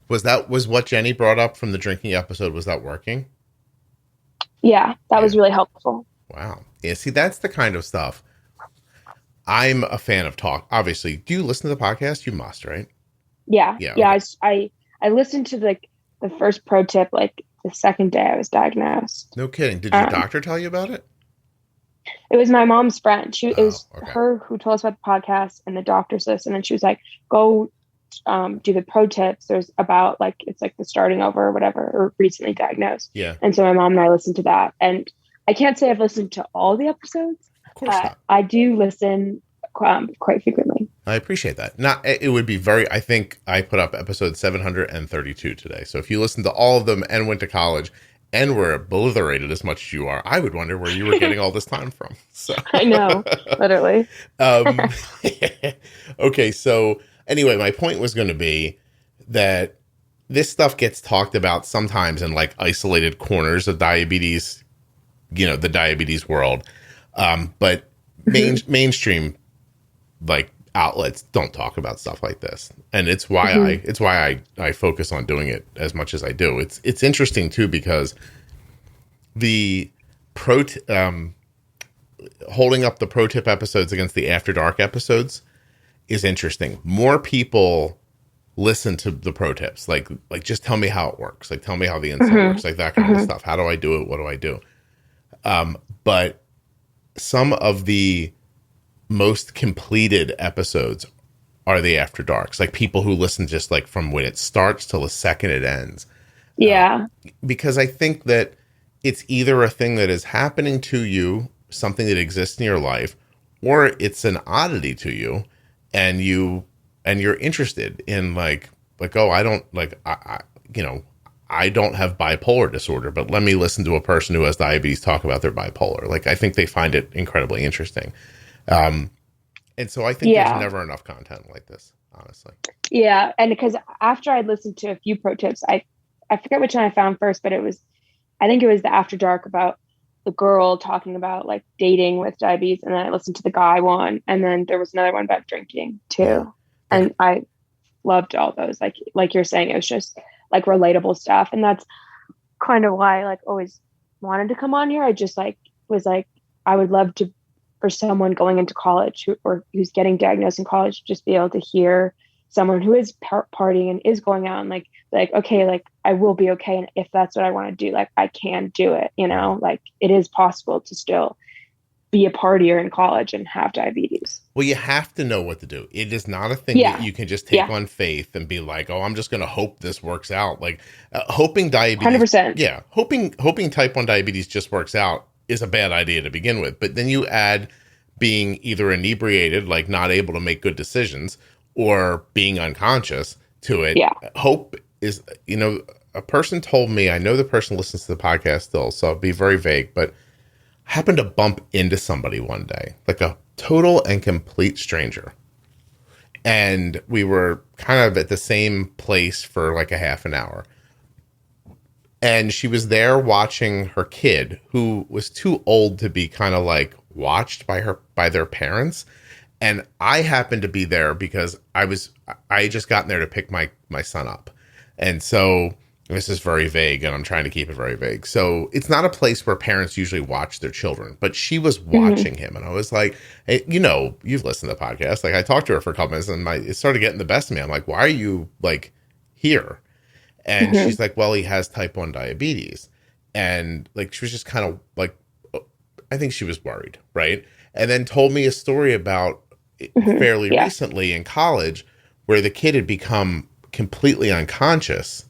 Was what Jenny brought up from the drinking episode, was that working? Yeah, that was really helpful. Wow. Yeah, see, that's the kind of stuff. I'm a fan of talk. Obviously, do you listen to the podcast? You must, right? Yeah. Yeah. Yeah. Okay. I listened to like the first pro tip, like the second day I was diagnosed. No kidding. Did your doctor tell you about it? It was my mom's friend. It was okay. her who told us about the podcast and the doctor's list. And then she was like, go do the pro tips. There's about like, it's like the starting over or whatever, or recently diagnosed. Yeah. And so my mom and I listened to that. And I can't say I've listened to all the episodes. Of course not. I do listen quite frequently. I appreciate that. It would be I think I put up episode 732 today. So if you listen to all of them and went to college and were obliterated as much as you are, I would wonder where you were getting all this time from. So I know, literally. Okay. So anyway, my point was going to be that this stuff gets talked about sometimes in like isolated corners of diabetes, the diabetes world. But mainstream like outlets don't talk about stuff like this. And it's why I focus on doing it as much as I do. It's interesting too, because the holding up the pro tip episodes against the after dark episodes is interesting. More people listen to the pro tips, like just tell me how it works, like tell me how the insult works, like that kind of stuff. How do I do it? What do I do? But some of the most completed episodes are the after darks, like people who listen just like from when it starts till the second it ends. Yeah. Because I think that it's either a thing that is happening to you, something that exists in your life, or it's an oddity to you, and you're interested in like, oh, I don't like, I don't have bipolar disorder, but let me listen to a person who has diabetes talk about their bipolar. Like, I think they find it incredibly interesting. And so I think there's never enough content like this, honestly. Yeah. And because after I listened to a few pro tips, I forget which one I found first, but I think it was the After Dark about the girl talking about like dating with diabetes. And then I listened to the guy one. And then there was another one about drinking too. Yeah. And I loved all those. Like you're saying, it was just like relatable stuff. And that's kind of why I like always wanted to come on here. I just like was like, I would love to, for someone going into college who's getting diagnosed in college, just be able to hear someone who is partying and is going out and like, okay, like I will be okay. And if that's what I want to do, like I can do it, like it is possible to still be a partier in college and have diabetes. Well, you have to know what to do. It is not a thing that you can just take on faith and be like, oh, I'm just going to hope this works out. Like hoping diabetes, 100%. Yeah. Hoping type 1 diabetes just works out is a bad idea to begin with. But then you add being either inebriated, like not able to make good decisions, or being unconscious to it. Yeah. Hope is, a person told me, I know the person listens to the podcast still, so I'll be very vague, but I happened to bump into somebody one day, like a total and complete stranger. And we were kind of at the same place for like a half an hour. And she was there watching her kid, who was too old to be kind of like watched by their parents. And I happened to be there because I had just gotten there to pick my son up. And so this is very vague, and I'm trying to keep it very vague. So it's not a place where parents usually watch their children, but she was watching him. And I was like, hey, you've listened to the podcast. Like I talked to her for a couple minutes and it started getting the best of me. I'm like, why are you like here? And she's like, well, he has type 1 diabetes. And like, she was just kind of like, I think she was worried. Right. And then told me a story about fairly recently in college where the kid had become completely unconscious,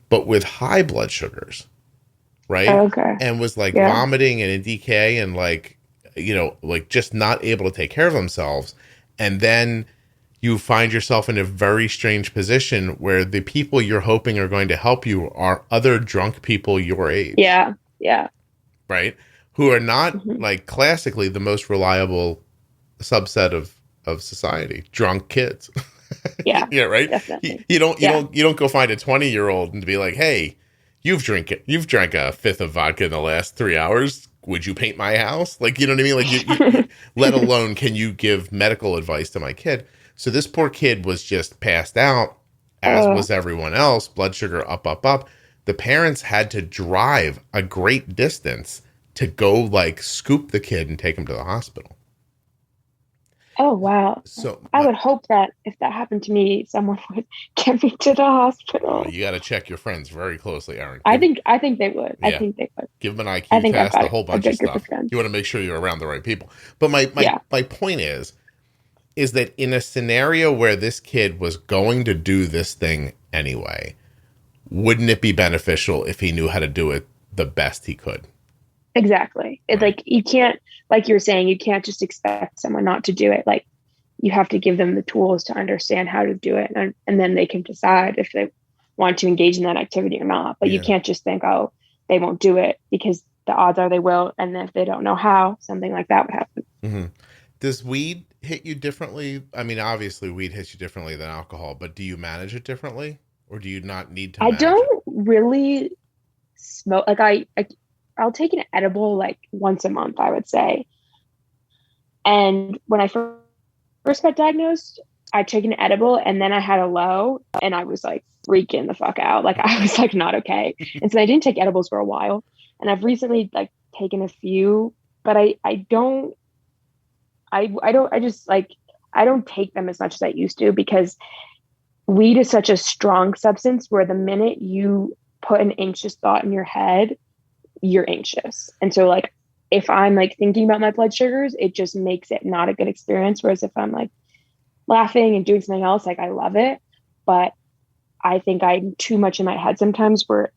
but with high blood sugars, right? Okay. And was like Yeah. vomiting and in DK and like, you know, like just not able to take care of themselves. And then you find yourself in a very strange position where the people you're hoping are going to help you are other drunk people your age. Yeah. Yeah. Right? Who are not Mhm. like classically the most reliable subset of society, drunk kids. Yeah. Yeah, right. Definitely. You don't go find a 20-year-old and be like, hey, you've drank a fifth of vodka in the last 3 hours. Would you paint my house? Like, you know what I mean? Like, let alone can you give medical advice to my kid? So this poor kid was just passed out, as was everyone else. Blood sugar up, up, up. The parents had to drive a great distance to go like scoop the kid and take him to the hospital. Oh, wow. So I would hope that if that happened to me, someone would get me to the hospital. you got to check your friends very closely, Erin. I think they would. Yeah. I think they would. Give them an I IQ think I've test, got a whole a bunch good of group of stuff. friends. You want to make sure you're around the right people. But my point is that in a scenario where this kid was going to do this thing anyway, wouldn't it be beneficial if he knew how to do it the best he could? Exactly. It's like you can't, like you're saying, you can't just expect someone not to do it. Like you have to give them the tools to understand how to do it, and then they can decide if they want to engage in that activity or not. But you can't just think, oh, they won't do it, because the odds are they will. And if they don't know how, something like that would happen. Mm-hmm. Does weed hit you differently? I mean, obviously weed hits you differently than alcohol, but do you manage it differently, or do you not need to? I don't really smoke. Like I'll take an edible like once a month, I would say. And when I first got diagnosed, I took an edible and then I had a low and I was like freaking the fuck out. Like I was like not okay. And so I didn't take edibles for a while. And I've recently like taken a few, but I don't take them as much as I used to, because weed is such a strong substance where the minute you put an anxious thought in your head, you're anxious. And so like if I'm like thinking about my blood sugars, it just makes it not a good experience. Whereas if I'm like laughing and doing something else, like I love it. But I think I'm too much in my head sometimes, where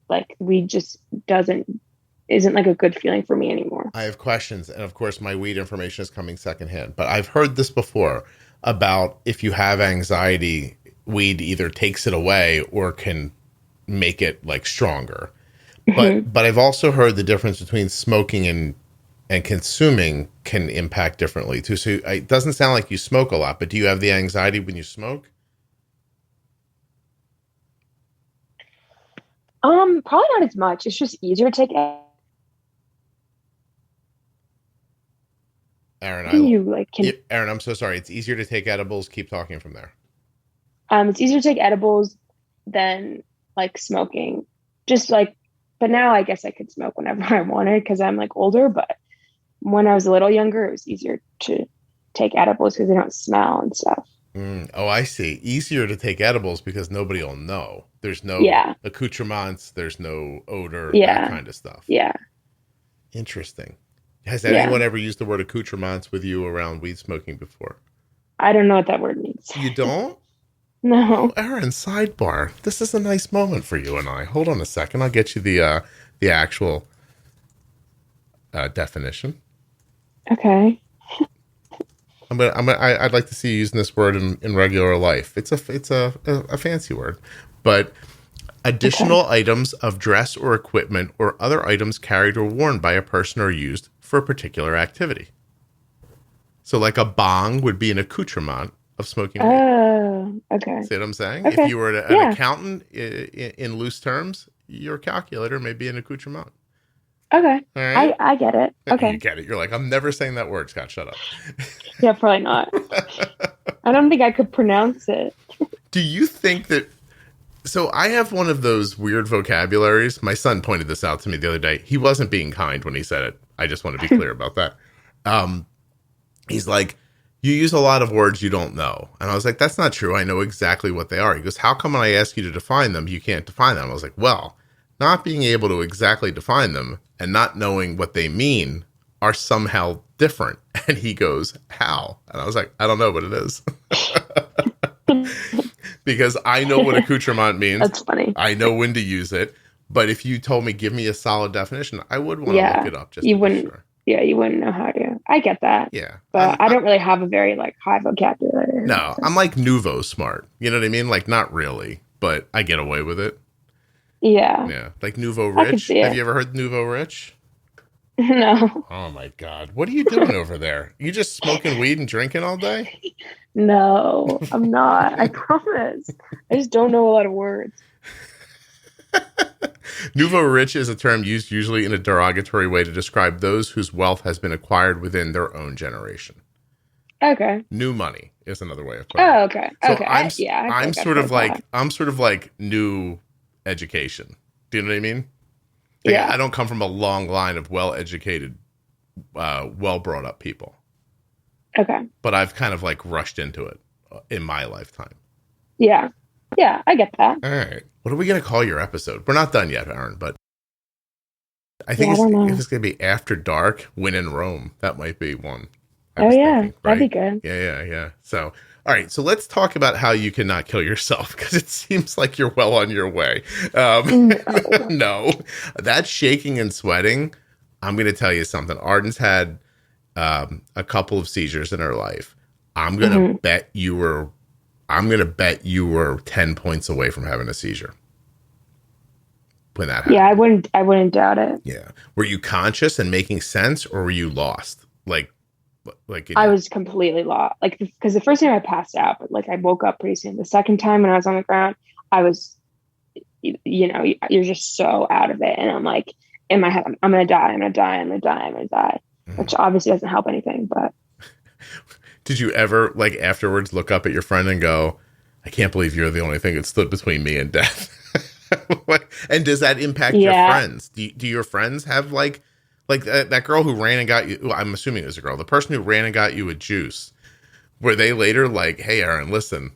like weed just isn't like a good feeling for me anymore. I have questions, and of course my weed information is coming secondhand, but I've heard this before about if you have anxiety, weed either takes it away or can make it like stronger. But I've also heard the difference between smoking and consuming can impact differently too. So it doesn't sound like you smoke a lot, but do you have the anxiety when you smoke? Probably not as much. It's just easier to take. Erin, I'm so sorry. It's easier to take edibles. Keep talking from there. It's easier to take edibles than like smoking. Just like, but now I guess I could smoke whenever I wanted because I'm like older. But when I was a little younger, it was easier to take edibles because they don't smell and stuff. Oh, I see. Easier to take edibles because nobody will know. There's no accoutrements. There's no odor, that kind of stuff. Yeah. Interesting. Has anyone ever used the word accoutrements with you around weed smoking before? I don't know what that word means. You don't? No. Oh, Erin, sidebar. This is a nice moment for you and I. Hold on a second. I'll get you the actual definition. Okay. I'd like to see you using this word in regular life. It's a fancy word, but additional items of dress or equipment or other items carried or worn by a person or used for a particular activity. So like a bong would be an accoutrement of smoking weed. Oh, okay. See what I'm saying? Okay. If you were an accountant in loose terms, your calculator may be an accoutrement. Okay. All right? I get it. Okay. You get it. You're like, I'm never saying that word, Scott. Shut up. Yeah, probably not. I don't think I could pronounce it. Do you think that... So I have one of those weird vocabularies. My son pointed this out to me the other day. He wasn't being kind when he said it. I just want to be clear about that. He's like, you use a lot of words you don't know. And I was like, that's not true. I know exactly what they are. He goes, how come when I ask you to define them, you can't define them? I was like, well, not being able to exactly define them and not knowing what they mean are somehow different. And he goes, how? And I was like, I don't know what it is. because I know what accoutrement means. That's funny. I know when to use it. But if you told me, give me a solid definition, I would want to look it up just to be sure. Yeah, you wouldn't know how to. I get that. Yeah. But I don't really have a very like high vocabulary. No, I'm like nouveau smart. You know what I mean? Like not really, but I get away with it. Yeah. Yeah. Like nouveau rich. Have you ever heard nouveau rich? No. Oh my God. What are you doing over there? You just smoking weed and drinking all day? No, I'm not. I promise. I just don't know a lot of words. Nouveau rich is a term used usually in a derogatory way to describe those whose wealth has been acquired within their own generation. Okay. New money is another way of putting it. Oh, okay. So okay. I'm sort of like new education. Do you know what I mean? Like, yeah. I don't come from a long line of well-educated, well brought up people. Okay. But I've kind of like rushed into it in my lifetime. Yeah. Yeah, I get that. All right. What are we going to call your episode? We're not done yet, Erin, but I think if it's going to be After Dark, When in Rome. That might be one. Thinking, right? That'd be good. Yeah. So, all right. So let's talk about how you cannot kill yourself, because it seems like you're well on your way. No, that shaking and sweating, I'm going to tell you something. Arden's had a couple of seizures in her life. I'm going to bet you were 10 points away from having a seizure when that happened. Yeah, I wouldn't doubt it. Yeah. Were you conscious and making sense, or were you lost? Like I was completely lost. Like, because the first time I passed out, but like I woke up pretty soon. The second time when I was on the ground, I was, you're just so out of it. And I'm like, in my head, I'm going to die. I'm going to die. I'm going to die. I'm going to die, which obviously doesn't help anything, but. Did you ever, like, afterwards look up at your friend and go, I can't believe you're the only thing that stood between me and death? And does that impact your friends? Do your friends have, like that girl who ran and got you, I'm assuming it was a girl, the person who ran and got you a juice, were they later like, hey, Erin, listen,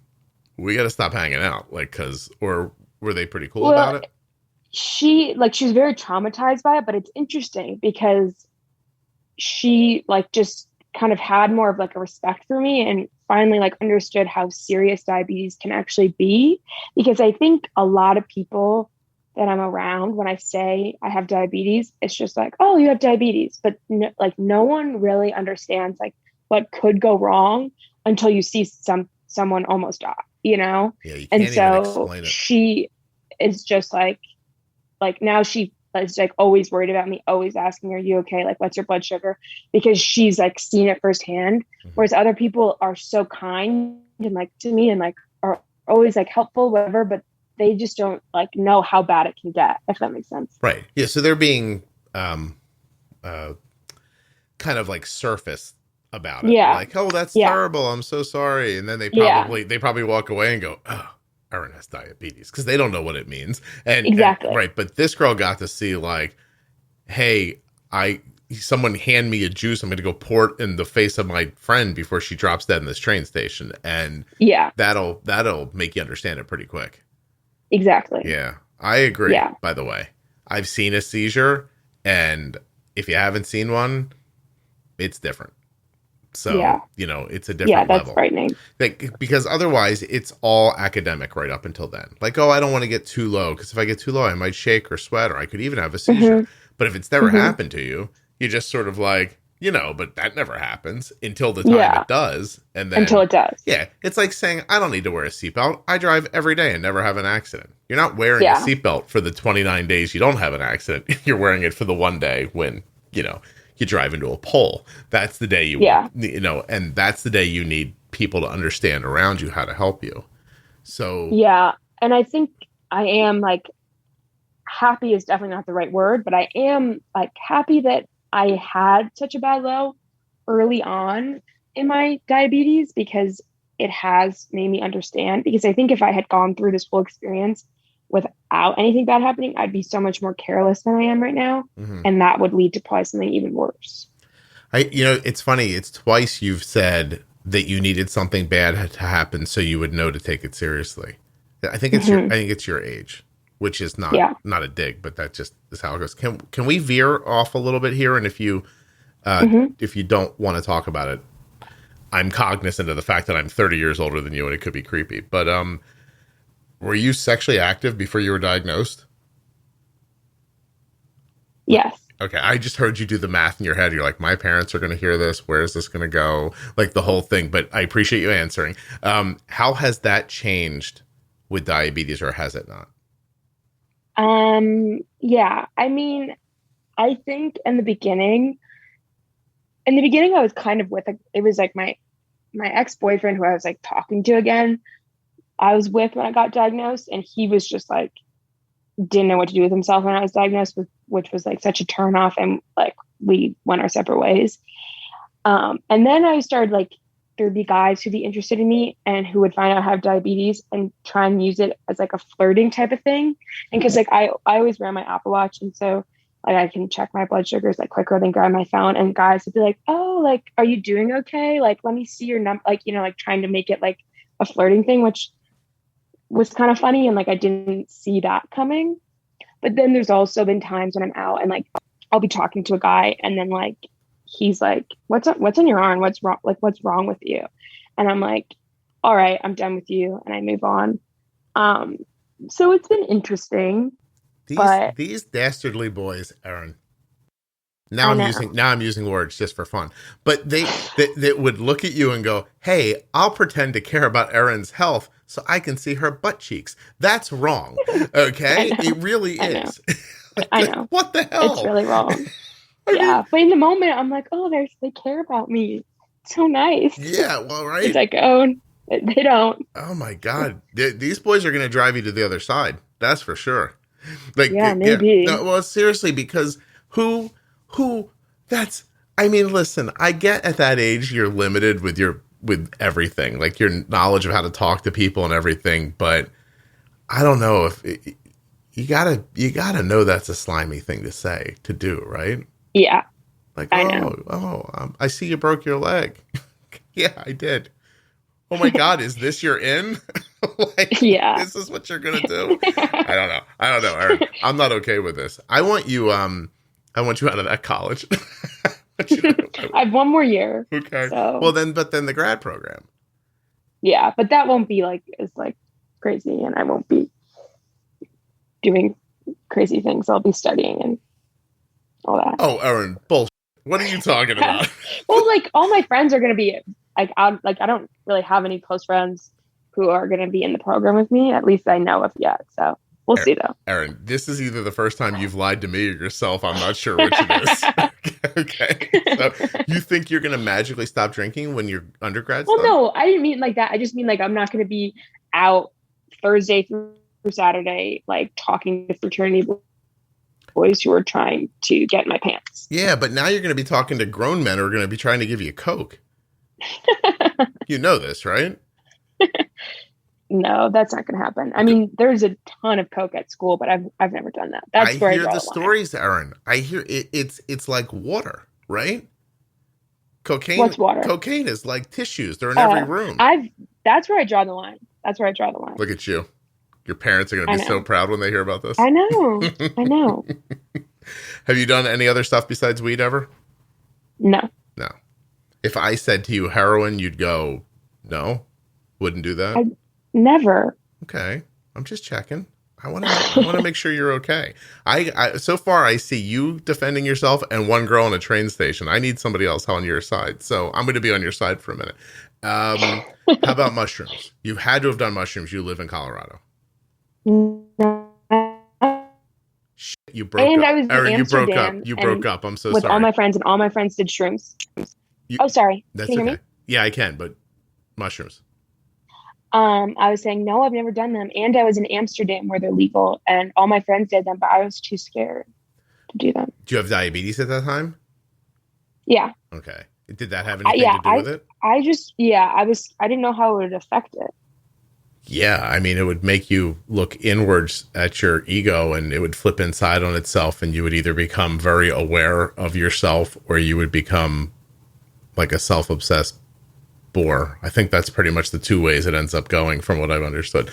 we got to stop hanging out? Like, or were they pretty cool about it? She was very traumatized by it, but it's interesting because she, like, just kind of had more of like a respect for me and finally like understood how serious diabetes can actually be. Because I think a lot of people that I'm around, when I say I have diabetes, it's just like, oh, you have diabetes. But no one really understands like what could go wrong until you see someone almost die, Yeah, you can't and even so explain it. She is just like now she is like always worried about me, always asking, are you okay? Like, what's your blood sugar? Because she's like seen it firsthand. Whereas other people are so kind and like to me and like are always like helpful, whatever, but they just don't like know how bad it can get, if that makes sense. Right. Yeah. So they're being kind of like surface about it. Yeah. Like, oh, that's terrible. I'm so sorry. And then they probably walk away and go, oh, Erin has diabetes, because they don't know what it means. Exactly. Right. But this girl got to see like, hey, someone hand me a juice. I'm going to go pour it in the face of my friend before she drops dead in this train station. And that'll make you understand it pretty quick. Exactly. Yeah, I agree. Yeah. By the way, I've seen a seizure, and if you haven't seen one, it's different. So, it's a different level. Yeah, that's frightening. Because otherwise, it's all academic right up until then. Like, oh, I don't want to get too low, because if I get too low, I might shake or sweat, or I could even have a seizure. But if it's never happened to you, you just sort of like, but that never happens until the time it does. And then until it does. Yeah. It's like saying, I don't need to wear a seatbelt. I drive every day and never have an accident. You're not wearing a seatbelt for the 29 days you don't have an accident. You're wearing it for the one day when, you drive into a pole. That's the day and that's the day you need people to understand around you how to help you. So. Yeah. And I think I am like, happy is definitely not the right word, but I am like happy that I had such a bad low early on in my diabetes, because it has made me understand. Because I think if I had gone through this whole experience without anything bad happening, I'd be so much more careless than I am right now. And that would lead to probably something even worse. It's funny. It's twice you've said that you needed something bad to happen so you would know to take it seriously. I think it's your age, which is not a dig, but that just is how it goes. Can we veer off a little bit here? And if you don't want to talk about it, I'm cognizant of the fact that I'm 30 years older than you, and it could be creepy. But Were you sexually active before you were diagnosed? Yes. Okay, I just heard you do the math in your head. You're like, my parents are going to hear this. Where is this going to go? Like the whole thing. But I appreciate you answering. How has that changed with diabetes, or has it not? Yeah. I mean, I think in the beginning I was kind of with it was like my ex-boyfriend who I was like talking to again. I was with when I got diagnosed, and he was just like didn't know what to do with himself when I was diagnosed with, which was like such a turnoff, and like we went our separate ways. And then I started like there'd be guys who'd be interested in me and who would find out I have diabetes and try and use it as like a flirting type of thing. And because like I always wear my Apple Watch, and so like I can check my blood sugars like quicker than grab my phone, and guys would be like, oh, like, are you doing okay? Like, let me see your number, like, you know, like trying to make it like a flirting thing, which was kind of funny. And like, I didn't see that coming. But then there's also been times when I'm out and like, I'll be talking to a guy, and then like, he's like, what's on your arm? What's wrong? Like, what's wrong with you? And I'm like, all right, I'm done with you. And I move on. So it's been interesting. These dastardly boys, Erin. Now I'm using words just for fun, but they would look at you and go, "Hey, I'll pretend to care about Erin's health so I can see her butt cheeks." That's wrong. Okay, it really is. I know. What the hell? It's really wrong. Yeah, but in the moment, I'm like, "Oh, they care about me. It's so nice." Yeah, well, right. It's like, oh, they don't. Oh my God, these boys are going to drive you to the other side. That's for sure. Like, yeah, maybe. No, well, seriously, because who that's, I mean, listen, I get at that age you're limited with everything, like your knowledge of how to talk to people and everything, but I don't know if you gotta know that's a slimy thing to do, right? Yeah. Like, I know. I see you broke your leg. Yeah, I did. Oh my God, is this your in? Like, yeah, this is what you're gonna do? I don't know, Erin. I'm not okay with this. I want you out of that college. I have one more year. Okay. So. Well, then the grad program. Yeah, but that won't be like as like crazy, and I won't be doing crazy things. I'll be studying and all that. Oh, Erin, bullshit. What are you talking about? Well, like all my friends are gonna be like out. Like I don't really have any close friends who are gonna be in the program with me. At least I know of yet. So. We'll see, though. Erin, this is either the first time you've lied to me or yourself. I'm not sure which it is. Okay. So you think you're going to magically stop drinking when your undergrad's done? No, I didn't mean like that. I just mean like I'm not going to be out Thursday through Saturday, like talking to fraternity boys who are trying to get in my pants. Yeah, but now you're going to be talking to grown men who are going to be trying to give you Coke. You know this, right? No, that's not going to happen. I mean, there's a ton of Coke at school, but I've never done that. That's where I hear the stories, Erin. I hear it's like water, right? Cocaine. What's water? Cocaine is like tissues. They're in every room. That's where I draw the line. Look at you. Your parents are going to be so proud when they hear about this. I know. I know. Have you done any other stuff besides weed ever? No. No. If I said to you heroin, you'd go, no? Wouldn't do that? Never. Okay. I'm just checking. I want to make sure you're okay. I so far I see you defending yourself and one girl in a train station. I need somebody else on your side. So I'm going to be on your side for a minute. How about mushrooms? You had to have done mushrooms. You live in Colorado. No. You broke up. I was in Erin, Amsterdam. You broke up. I'm so sorry. With all my friends, and all my friends did shrooms. Sorry. That's can you okay. hear me? Yeah, I can, but mushrooms. I was saying, no, I've never done them. And I was in Amsterdam where they're legal, and all my friends did them, but I was too scared to do them. Do you have diabetes at that time? Yeah. Okay. Did that have anything to do with it? I didn't know how it would affect it. Yeah. I mean, it would make you look inwards at your ego, and it would flip inside on itself, and you would either become very aware of yourself or you would become like a self-obsessed bore. I think that's pretty much the two ways it ends up going from what I've understood.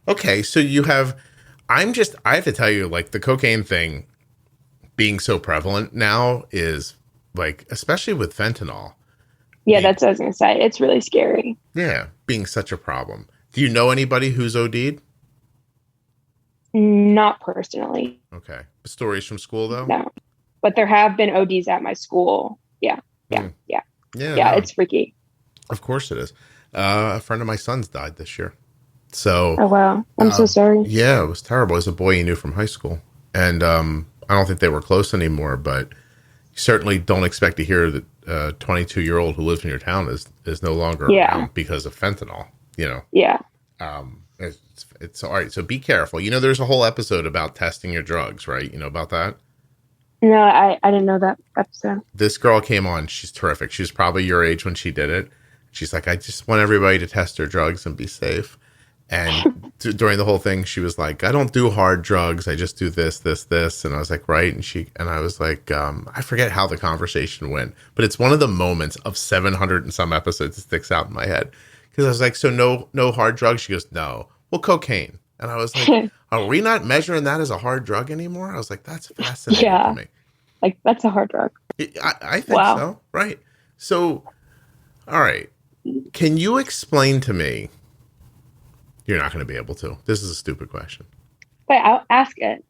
Okay. So I have to tell you, like, the cocaine thing being so prevalent now is like, especially with fentanyl. Yeah, that's what I was going to say. It's really scary. Yeah. Being such a problem. Do you know anybody who's OD'd? Not personally, Okay. Stories from school, though? no. But there have been ODs at my school. Yeah, yeah, Mm. yeah, Yeah, yeah. no. It's freaky. Of course it is. A friend of my son's died this year. So, Oh wow, I'm so sorry. yeah, it was terrible. It was a boy he knew from high school. And I don't think they were close anymore, but you certainly don't expect to hear that a 22-year-old who lives in your town is no longer around because of fentanyl, you know? Yeah. It's all right. So be careful. You know, there's a whole episode about testing your drugs, right? You know about that? No, I didn't know that episode. This girl came on. She's terrific. She was probably your age when she did it. She's like, I just want everybody to test their drugs and be safe. And during the whole thing, she was like, I don't do hard drugs. I just do this, this, this. And I was like, right. And I was like, I forget how the conversation went, but it's one of the moments of 700 and some episodes that sticks out in my head. Cause I was like, so no hard drugs. She goes, no. Well, cocaine. And I was like, are we not measuring that as a hard drug anymore? I was like, that's fascinating to me. Like, that's a hard drug. I think so. Right. So, all right. Can you explain to me? You're not going to be able to. This is a stupid question. But I'll ask it.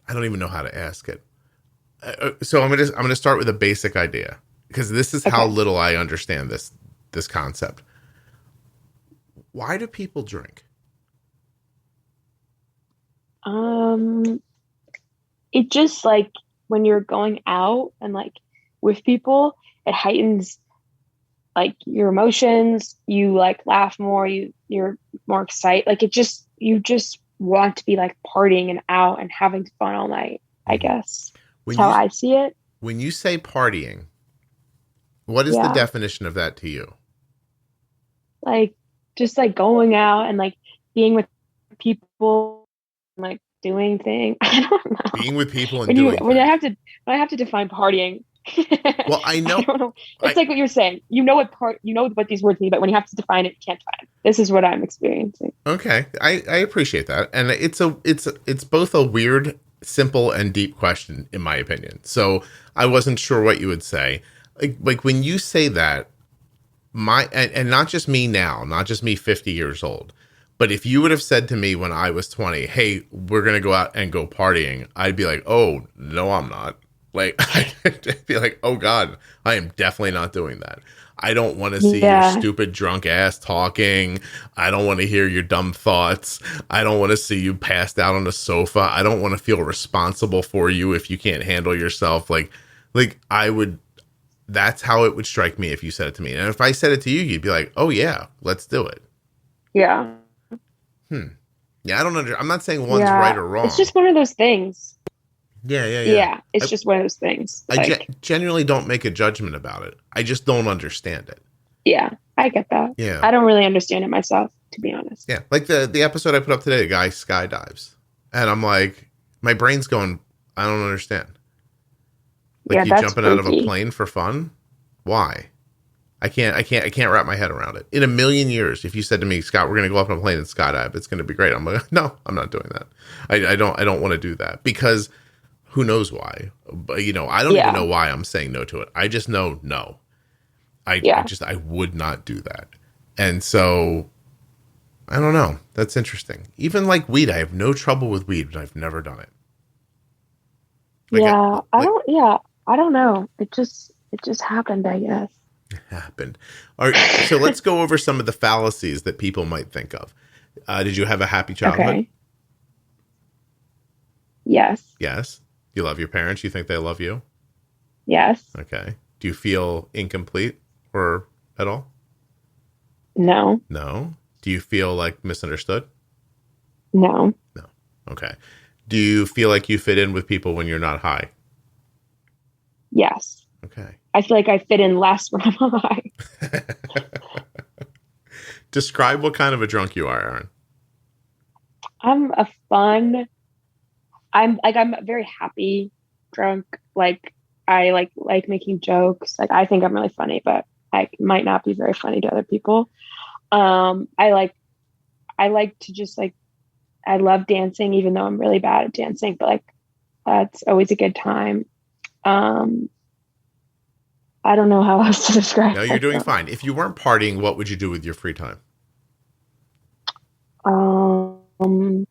I don't even know how to ask it. So I'm going to start with a basic idea because this is how little I understand this concept. Why do people drink? It just like when you're going out and like with people, it heightens like your emotions. You like laugh more. You're more excited. Like you just want to be like partying and out and having fun all night. I guess that's how I see it. When you say partying, what is the definition of that to you? Like just like going out and like being with people, and, like doing things. I don't know. Being with people and doing things. When I have to define partying. Well, I know. I don't know. It's like what you're saying. You know what these words mean, but when you have to define it, you can't define it. This is what I'm experiencing. Okay, I appreciate that, and it's both a weird, simple, and deep question in my opinion. So I wasn't sure what you would say. Like when you say that, and not just me now, not just me 50 years old, but if you would have said to me when I was 20, hey, we're gonna go out and go partying, I'd be like, oh no, I'm not. Like, I'd be like, oh God, I am definitely not doing that. I don't want to see your stupid drunk ass talking. I don't want to hear your dumb thoughts. I don't want to see you passed out on the sofa. I don't want to feel responsible for you if you can't handle yourself. Like I would, that's how it would strike me if you said it to me. And if I said it to you, you'd be like, oh yeah, let's do it. Yeah. Yeah, I don't I'm not saying one's right or wrong. It's just one of those things. Yeah. It's just one of those things. I genuinely don't make a judgment about it. I just don't understand it. Yeah, I get that. Yeah. I don't really understand it myself, to be honest. Yeah, like the episode I put up today, the guy skydives. And I'm like, my brain's going, I don't understand. Like, you jumping out of a plane for fun? Why? I can't wrap my head around it. In a million years, if you said to me, Scott, we're going to go up on a plane and skydive, it's going to be great. I'm like, no, I'm not doing that. I don't want to do that because who knows why? But, I don't even know why I'm saying no to it. I just know no. I would not do that. And so, I don't know. That's interesting. Even like weed, I have no trouble with weed, but I've never done it. Like I don't know. It just happened, I guess. It happened. All right. So let's go over some of the fallacies that people might think of. Did you have a happy childhood? Okay. Yes. Yes. You love your parents? You think they love you? Yes. Okay. Do you feel incomplete or at all? No. No. Do you feel like misunderstood? No. No. Okay. Do you feel like you fit in with people when you're not high? Yes. Okay. I feel like I fit in less when I'm high. Describe what kind of a drunk you are, Erin. I'm a very happy drunk. Like I like making jokes. Like I think I'm really funny, but I might not be very funny to other people. I like to just like, I love dancing, even though I'm really bad at dancing, but like, it's always a good time. I don't know how else to describe No, it. you're doing fine. If you weren't partying, what would you do with your free time? Um,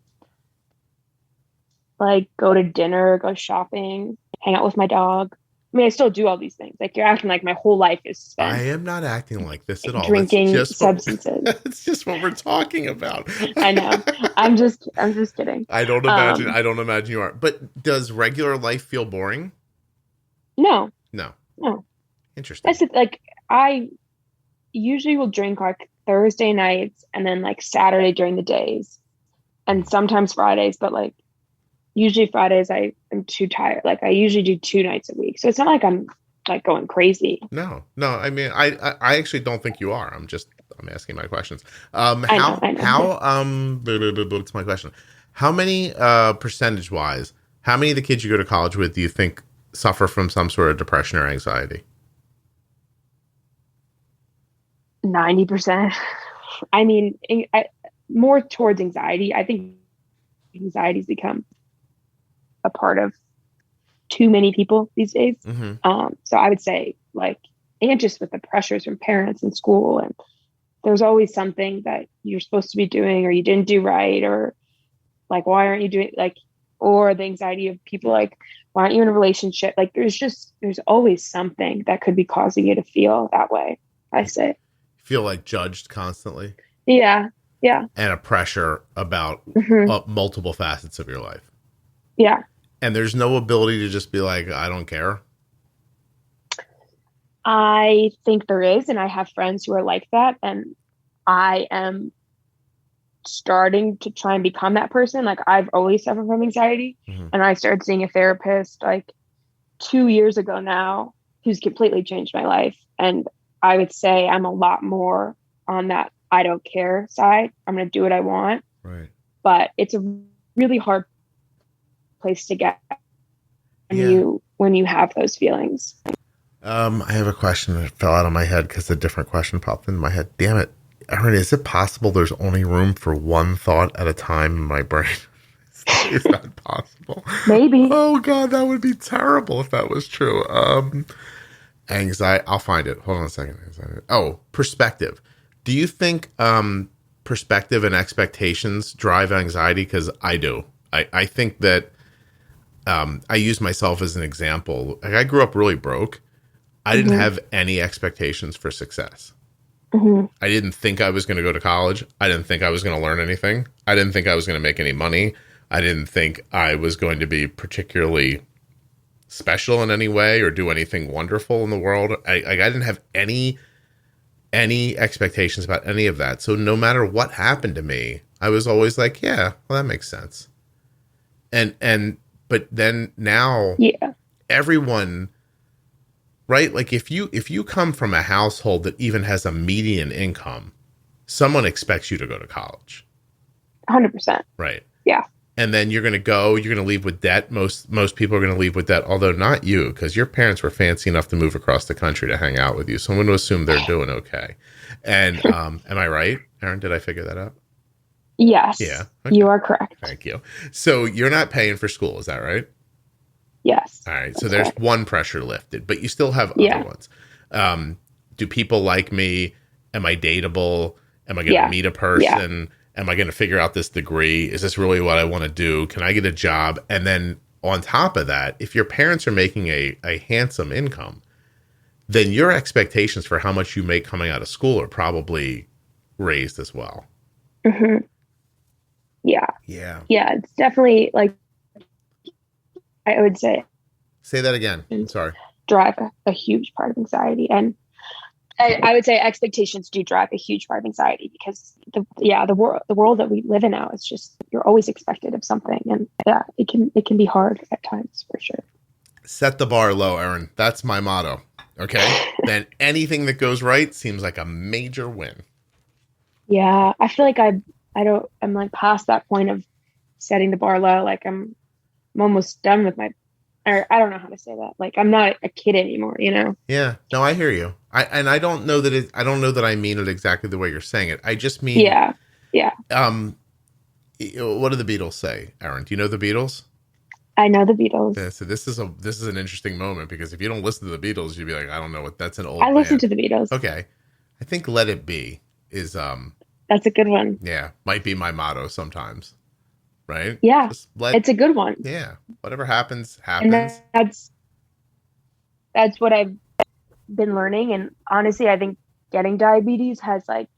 like go to dinner, go shopping, hang out with my dog. I mean, I still do all these things. Like you're acting like my whole life is I spent am not acting like this at all. drinking substances. It's just what we're talking about. I know. I'm just kidding. I don't imagine you are. But does regular life feel boring? No, No. no. Interesting. That's it. Like I usually will drink like Thursday nights and then like Saturday during the days and sometimes Fridays, but like usually Fridays I am too tired. Like I usually do 2 nights a week. So it's not like I'm like going crazy. No. I mean, I actually don't think you are. I'm asking my questions. I know. What's my question? How many, percentage wise, how many of the kids you go to college with do you think suffer from some sort of depression or anxiety? 90%. I mean, more towards anxiety. I think anxiety's become a part of too many people these days. Mm-hmm. So I would say like, and just with the pressures from parents and school, and there's always something that you're supposed to be doing or you didn't do right, or like, why aren't you doing like, or the anxiety of people like, why aren't you in a relationship? Like there's always something that could be causing you to feel that way, I say. Feel like judged constantly? Yeah. Yeah. And a pressure about multiple facets of your life. Yeah. And there's no ability to just be like, I don't care. I think there is. And I have friends who are like that. And I am starting to try and become that person. Like I've always suffered from anxiety. Mm-hmm. And I started seeing a therapist like 2 years ago now, who's completely changed my life. And I would say I'm a lot more on that I don't care side. I'm going to do what I want. Right. But it's a really hard place to get when you have those feelings. I have a question that fell out of my head because a different question popped into my head. Damn it. Erin, is it possible there's only room for one thought at a time in my brain? Is that possible? Maybe. Oh God, that would be terrible if that was true. Anxiety. I'll find it. Hold on a second. Oh, perspective. Do you think perspective and expectations drive anxiety? Because I do. I think that I use myself as an example. Like I grew up really broke. I didn't have any expectations for success. Mm-hmm. I didn't think I was going to go to college. I didn't think I was going to learn anything. I didn't think I was going to make any money. I didn't think I was going to be particularly special in any way or do anything wonderful in the world. I didn't have any expectations about any of that. So no matter what happened to me, I was always like, yeah, well, that makes sense. But then now everyone, right? Like if you come from a household that even has a median income, someone expects you to go to college. 100%. Right. Yeah. And then you're going to leave with debt. Most people are going to leave with debt, although not you, because your parents were fancy enough to move across the country to hang out with you. So I'm going to assume they're doing okay. And am I right, Erin? Did I figure that out? Yes. Yeah. Okay. You are correct. Thank you. So you're not paying for school, is that right? Yes. All right. So there's one pressure lifted, but you still have other ones. Do people like me? Am I dateable? Am I going to meet a person? Yeah. Am I going to figure out this degree? Is this really what I want to do? Can I get a job? And then on top of that, if your parents are making a handsome income, then your expectations for how much you make coming out of school are probably raised as well. Mm-hmm. Yeah. Yeah. Yeah. It's definitely like, I would say. Say that again. Sorry. Drive a huge part of anxiety. And I would say expectations do drive a huge part of anxiety because the world that we live in now is just, you're always expected of something. And it can be hard at times for sure. Set the bar low, Erin. That's my motto. Okay. Then anything that goes right seems like a major win. Yeah. I feel like I'm like past that point of setting the bar low. Like I'm almost done with or I don't know how to say that. Like I'm not a kid anymore, you know? Yeah. No, I hear you. I don't know that I mean it exactly the way you're saying it. I just mean, yeah. What do the Beatles say, Erin? Do you know the Beatles? I know the Beatles. Yeah, so this is an interesting moment because if you don't listen to the Beatles, you'd be like, I don't know what that's an old I listen band. to the Beatles. Okay. I think Let It Be is that's a good one. yeah, might be my motto sometimes. Right? Yeah. Just it's a good one. Yeah. Whatever happens, happens. And that's what I've been learning. And honestly, I think getting diabetes has like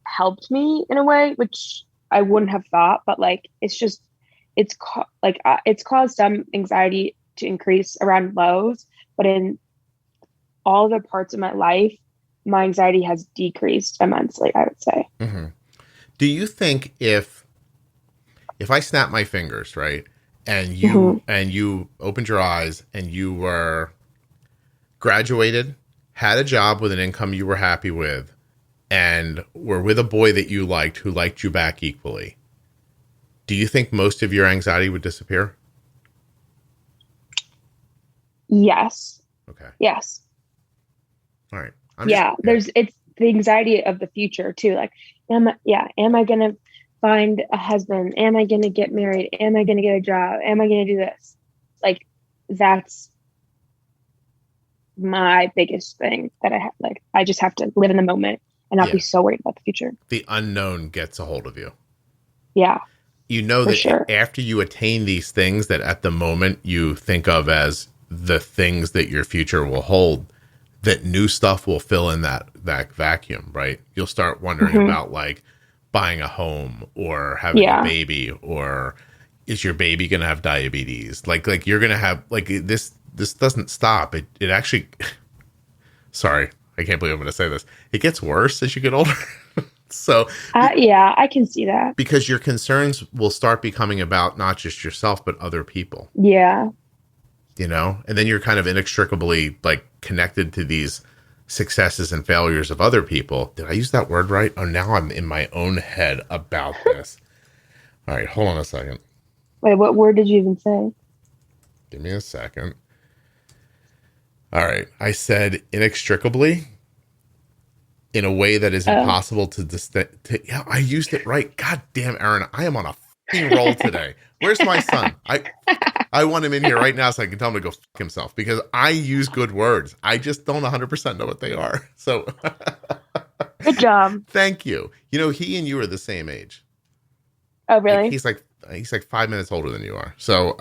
helped me in a way, which I wouldn't have thought, but like, it's caused some anxiety to increase around lows, but in all the parts of my life, my anxiety has decreased immensely, I would say. Mm-hmm. Do you think if I snap my fingers, right, and you opened your eyes and you were graduated, had a job with an income you were happy with, and were with a boy that you liked who liked you back equally, do you think most of your anxiety would disappear? Yes. Okay. Yes. All right. It's the anxiety of the future too. Like, am I going to find a husband? Am I going to get married? Am I going to get a job? Am I going to do this? Like, that's my biggest thing that I have. Like, I just have to live in the moment and not be so worried about the future. The unknown gets a hold of you. Yeah. You know that after you attain these things that at the moment you think of as the things that your future will hold, that new stuff will fill in that vacuum, right? You'll start wondering about like buying a home or having a baby, or is your baby going to have diabetes? Like you're going to have like this doesn't stop. It actually, sorry, I can't believe I'm going to say this. It gets worse as you get older. So I can see that, because your concerns will start becoming about not just yourself, but other people. Yeah. You know, and then you're kind of inextricably like connected to these successes and failures of other people. Did I use that word right? Oh, now I'm in my own head about this. All right, hold on a second. Wait, what word did you even say? Give me a second. All right, I said inextricably in a way that is impossible to yeah, I used it right. God damn, Erin, I am on a fucking roll today. Where's my son? I want him in here right now so I can tell him to go fuck himself, because I use good words. I just don't 100% know what they are. So good job. Thank you. You know, he and you are the same age. Oh, really? He's like 5 minutes older than you are. So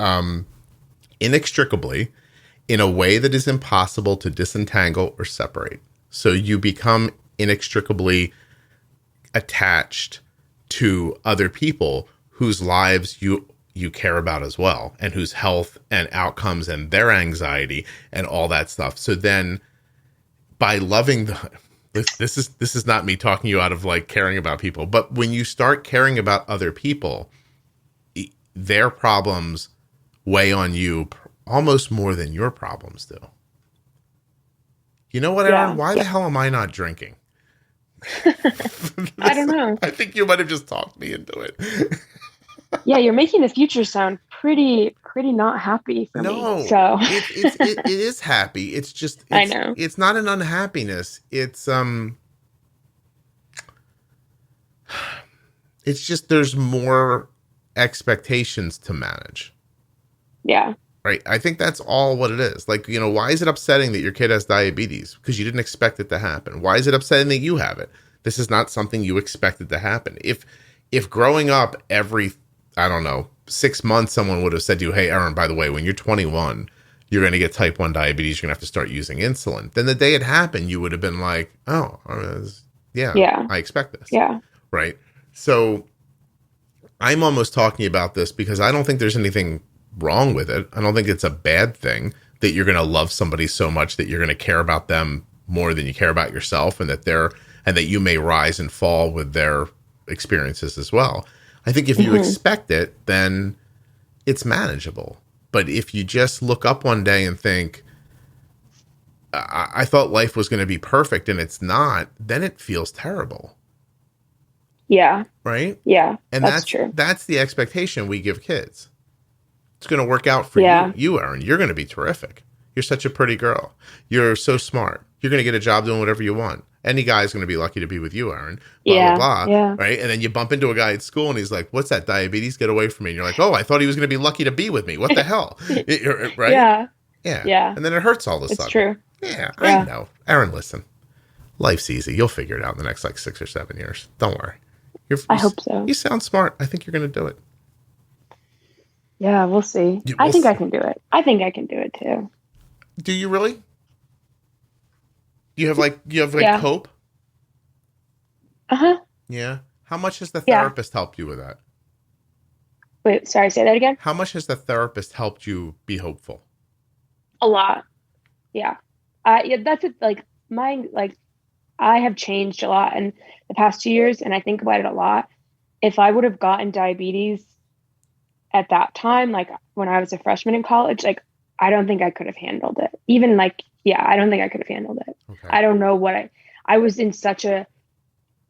inextricably, in a way that is impossible to disentangle or separate. So you become inextricably attached to other people whose lives you care about as well, and whose health and outcomes and their anxiety and all that stuff. So then by loving this is not me talking you out of like caring about people, but when you start caring about other people, their problems weigh on you almost more than your problems do. You know what, Erin? Why the hell am I not drinking? I don't know. I think you might have just talked me into it. Yeah, you're making the future sound pretty not happy for me. So it is happy. It's just I know it's not an unhappiness. It's just there's more expectations to manage. Yeah. Right. I think that's all what it is. Like, you know, why is it upsetting that your kid has diabetes? Because you didn't expect it to happen. Why is it upsetting that you have it? This is not something you expected to happen. If growing up every, I don't know, 6 months, someone would have said to you, hey, Erin, by the way, when you're 21, you're going to get type 1 diabetes. You're going to have to start using insulin. Then the day it happened, you would have been like, oh, yeah, I expect this. Yeah. Right. So I'm almost talking about this because I don't think there's anything wrong with it. I don't think it's a bad thing that you're going to love somebody so much that you're going to care about them more than you care about yourself, and that you may rise and fall with their experiences as well. I think if you expect it, then it's manageable. But if you just look up one day and think, I thought life was going to be perfect and it's not, then it feels terrible. Yeah. Right? Yeah. And that's true. That's the expectation we give kids. It's going to work out for you, Erin. You're going to be terrific. You're such a pretty girl. You're so smart. You're going to get a job doing whatever you want. any guy's going to be lucky to be with you, Erin, blah, Yeah. blah, blah, Yeah. right? And then you bump into a guy at school and he's like, what's that, diabetes? Get away from me. And you're like, oh, I thought he was going to be lucky to be with me. What the hell? Right? Yeah. Yeah. Yeah. And then it hurts all of a sudden. It's true. Yeah, Yeah. I know. Erin, listen. Life's easy. You'll figure it out in the next like 6 or 7 years. Don't worry. I hope so. You sound smart. I think you're going to do it. Yeah, we'll see. I think I can do it. I think I can do it too. Do you really? You have Yeah. hope? Uh-huh. Yeah. How much has the therapist helped you with that? Wait, sorry, say that again? How much has the therapist helped you be hopeful? A lot. Yeah. Yeah, that's it. Like I have changed a lot in the past 2 years, and I think about it a lot. If I would have gotten diabetes at that time, like when I was a freshman in college, like I don't think I could have handled it. Even like, yeah, I don't think I could have handled it. Okay. I don't know what I was in such a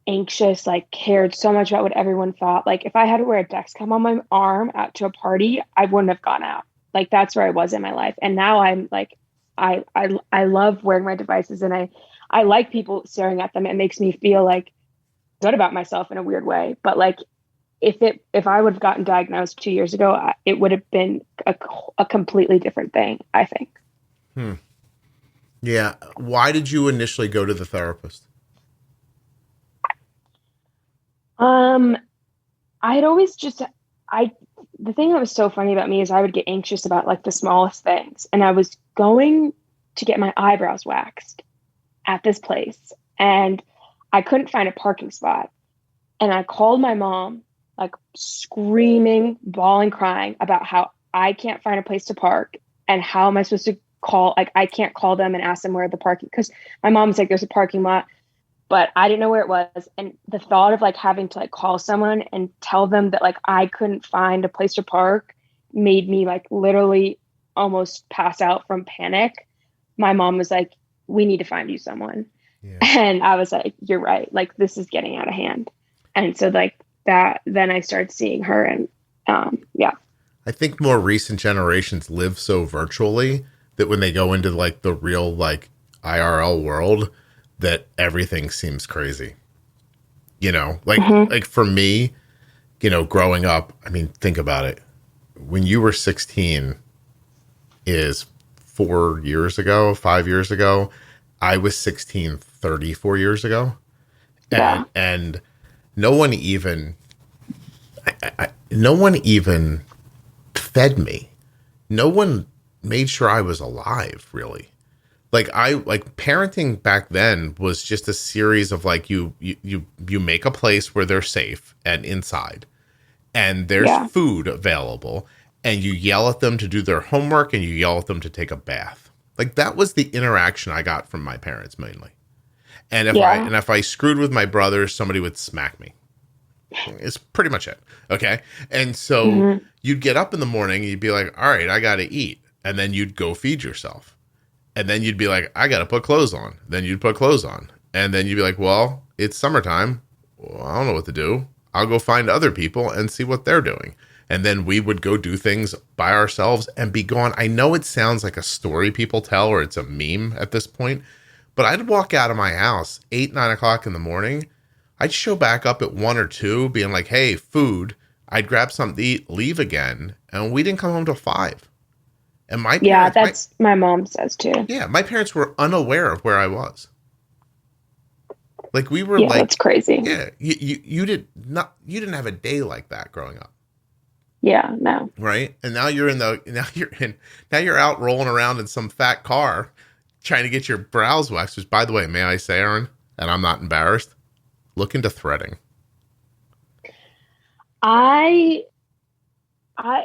anxious, like cared so much about what everyone thought. Like if I had to wear a Dexcom on my arm out to a party, I wouldn't have gone out. Like that's where I was in my life. And now I'm like, I love wearing my devices, and I like people staring at them. It makes me feel like good about myself in a weird way. But like, if I would have gotten diagnosed 2 years ago, it would have been a completely different thing, I think. Yeah. Why did you initially go to the therapist? I'd always the thing that was so funny about me is I would get anxious about like the smallest things. And I was going to get my eyebrows waxed at this place, and I couldn't find a parking spot. And I called my mom, like screaming, bawling, crying about how I can't find a place to park, and how am I supposed to call? Like, I can't call them and ask them where the parking, because my mom's like, there's a parking lot, but I didn't know where it was. And the thought of like having to like call someone and tell them that like I couldn't find a place to park made me like literally almost pass out from panic. My mom was like, we need to find you someone. Yeah. And I was like, you're right. Like, this is getting out of hand. And so like that, then I started seeing her, and yeah. I think more recent generations live so virtually that when they go into like the real like IRL world, that everything seems crazy. You know, like like for me, you know, growing up, I mean, think about it. When you were 16 is 5 years ago. I was 16 34 years ago. And no one even fed me. No one made sure I was alive, really. Like parenting back then was just a series of like you make a place where they're safe and inside, and there's food available, and you yell at them to do their homework, and you yell at them to take a bath. Like that was the interaction I got from my parents mainly. And if I screwed with my brothers, somebody would smack me. It's pretty much it. Okay. And so you'd get up in the morning and you'd be like, all right, I got to eat. And then you'd go feed yourself. And then you'd be like, I got to put clothes on. Then you'd put clothes on. And then you'd be like, well, it's summertime. Well, I don't know what to do. I'll go find other people and see what they're doing. And then we would go do things by ourselves and be gone. I know it sounds like a story people tell, or it's a meme at this point, but I'd walk out of my house 8, 9 o'clock in the morning. I'd show back up at 1 or 2 being like, hey, food. I'd grab something to eat, leave again. And we didn't come home till 5. And my parents, that's my mom says too. Yeah, my parents were unaware of where I was. Like we were like, that's crazy. Yeah, you didn't have a day like that growing up. Yeah, no. Right, and now you're out rolling around in some fat car, trying to get your brows waxed. Which, by the way, may I say, Erin, and I'm not embarrassed, look into threading.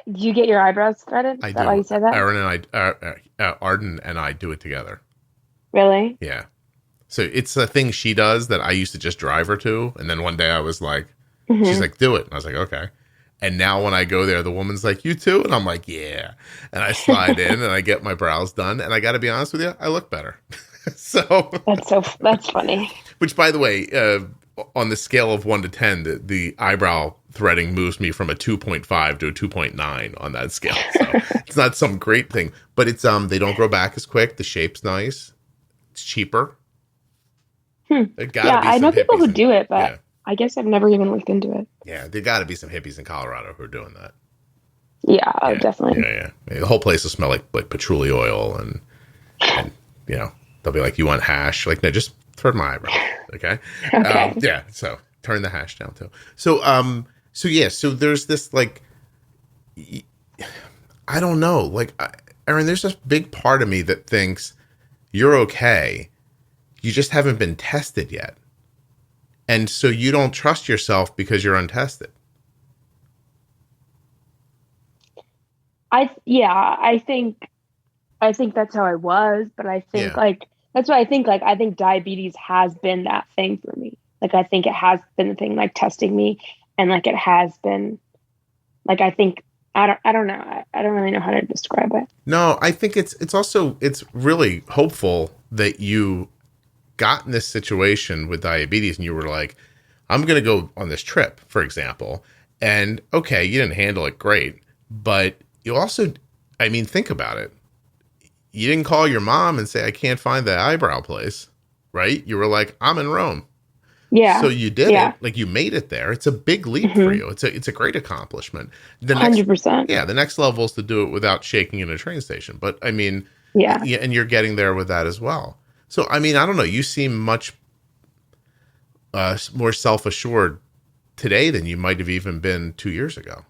Do you get your eyebrows threaded? I Is do. that why you said that? Erin and Arden and I do it together. Really? Yeah. So it's a thing she does that I used to just drive her to. And then one day I was like, she's like, do it. And I was like, okay. And now when I go there, the woman's like, you too? And I'm like, yeah. And I slide in and I get my brows done. And I got to be honest with you, I look better. That's funny. Which, by the way, on the scale of 1 to 10, the eyebrow threading moves me from a 2.5 to a 2.9 on that scale. So it's not some great thing, but it's they don't grow back as quick. The shape's nice. It's cheaper. There gotta Yeah, be I some know people who hippies. do it, but Yeah. I guess I've never even looked into it. Yeah. There gotta be some hippies in Colorado who are doing that. Yeah, Yeah. definitely. Yeah. The whole place will smell like patchouli oil and they'll be like, you want hash? Like, no, just thread my eyebrows. Okay. Okay. Yeah. So turn the hash down too. So there's this like, I don't know. Like, Erin, there's this big part of me that thinks you're okay. You just haven't been tested yet. And so you don't trust yourself because you're untested. I think that's how I was, but I think that's why I think diabetes has been that thing for me. Like, I think it has been the thing, like testing me, and like it has been, like, I think I don't know. I don't really know how to describe it. No, I think it's really hopeful that you got in this situation with diabetes and you were like, I'm going to go on this trip, for example. And okay, you didn't handle it great, but you also, I mean, think about it. You didn't call your mom and say, I can't find the eyebrow place, right? You were like, I'm in Rome. Yeah. So you did it. Like, you made it there. It's a big leap for you. It's a great accomplishment. 100%. Yeah. The next level is to do it without shaking in a train station. But I mean, yeah, and you're getting there with that as well. So, I mean, I don't know. You seem much more self-assured today than you might have even been 2 years ago.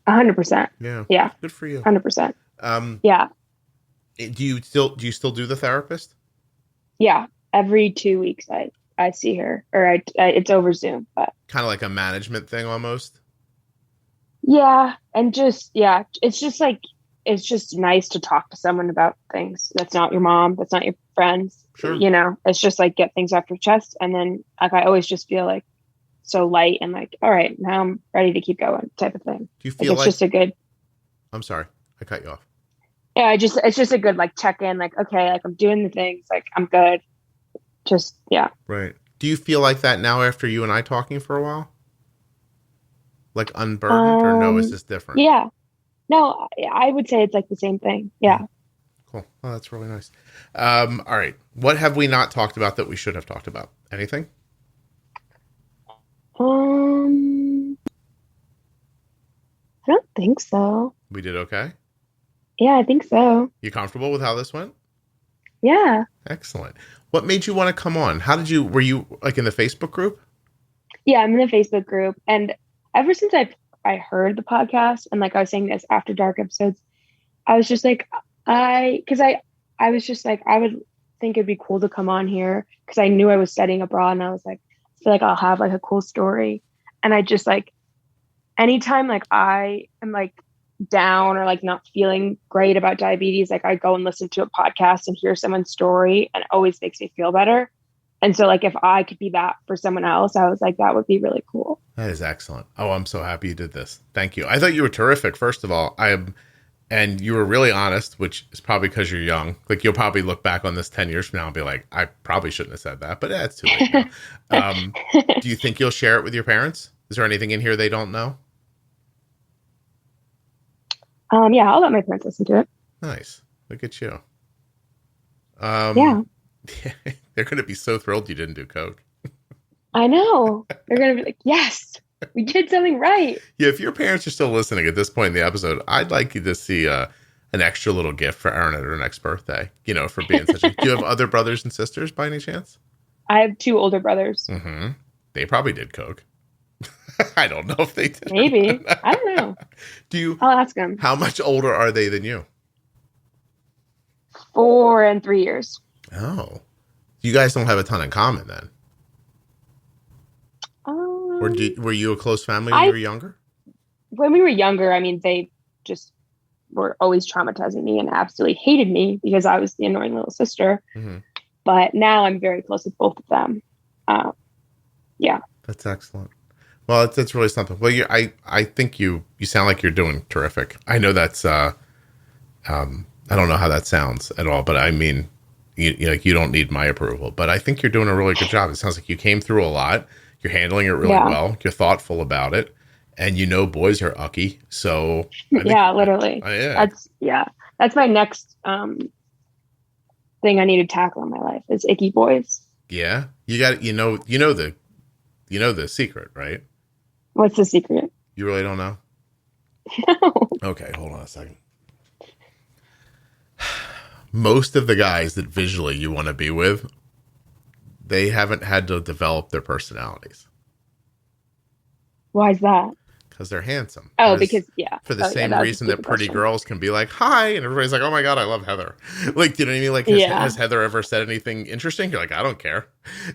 100%. Yeah. Yeah. Good for you. 100%. Yeah. Do you still do the therapist? Yeah. Every 2 weeks I see her, or it's over Zoom, but kind of like a management thing almost. Yeah. And it's just nice to talk to someone about things. That's not your mom. That's not your friends. Sure. It's just like get things off your chest. And then like, I always just feel like so light and like, all right, now I'm ready to keep going type of thing. Do you feel it's just a good, I'm sorry, I cut you off. Yeah. It's just a good, like, check in, like, okay, like I'm doing the things, like I'm good. Just, yeah. Right. Do you feel like that now after you and I talking for a while? Like unburdened, or no, is this different? Yeah. No, I would say it's like the same thing. Yeah. Cool. Oh, that's really nice. All right. What have we not talked about that we should have talked about? Anything? I don't think so. We did okay? Yeah, I think so. You comfortable with how this went? Yeah. Excellent. What made you want to come on? Were you like in the Facebook group? Yeah, I'm in the Facebook group. And ever since I heard the podcast, and like I was saying this After Dark episodes, I was just like, I was just like, I would think it'd be cool to come on here because I knew I was studying abroad, and I was like, I feel like I'll have like a cool story. And I just like, anytime like I am like down or like not feeling great about diabetes, like I go and listen to a podcast and hear someone's story, and it always makes me feel better. And so like if I could be that for someone else, I was like, that would be really cool. That is excellent. Oh, I'm so happy you did this. Thank you. I thought you were terrific, first of all. And you were really honest, which is probably because you're young. Like, you'll probably look back on this 10 years from now and be like, I probably shouldn't have said that, but it's too late now. Do you think you'll share it with your parents? Is there anything in here they don't know? Yeah, I'll let my parents listen to it. Nice. Look at you. Yeah. They're going to be so thrilled you didn't do coke. I know. They're going to be like, yes, we did something right. Yeah, if your parents are still listening at this point in the episode, I'd like you to see an extra little gift for Erin at her next birthday, for being such a... Do you have other brothers and sisters by any chance? I have 2 older brothers. Mm-hmm. They probably did coke. I don't know if they did. Maybe. I don't know. I'll ask them. How much older are they than you? 4 and 3 years. Oh. You guys don't have a ton in common then. Or were you a close family when you were younger? When we were younger, I mean, they just were always traumatizing me and absolutely hated me because I was the annoying little sister. Mm-hmm. But now I'm very close with both of them. Yeah. That's excellent. Well, that's really something. Well, I think you sound like you're doing terrific. I know that's, I don't know how that sounds at all, but I mean, you don't need my approval, but I think you're doing a really good job. It sounds like you came through a lot. You're handling it really well. You're thoughtful about it, and boys are ucky. So literally. That's my next thing I need to tackle in my life is icky boys. Yeah. You know the secret, right? What's the secret? You really don't know? No. Okay, hold on a second. Most of the guys that visually you want to be with, they haven't had to develop their personalities. Why is that? Because they're handsome. Oh, because, yeah. For the same reason that pretty girls can be like, hi, and everybody's like, oh my God, I love Heather. Like, do you know what I mean? Like, has Heather ever said anything interesting? You're like, I don't care.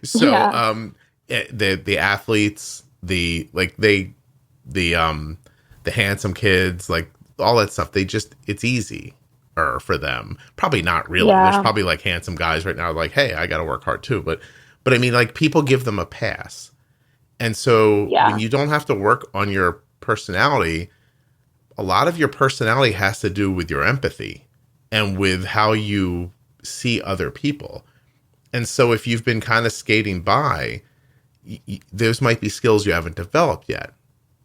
So, the athletes, the handsome kids, like all that stuff, it's easy for them. Probably not really. Yeah. There's probably like handsome guys right now like, hey, I got to work hard too. But I mean, like, people give them a pass. And so when you don't have to work on your personality, a lot of your personality has to do with your empathy and with how you see other people. And so if you've been kind of skating by, those might be skills you haven't developed yet.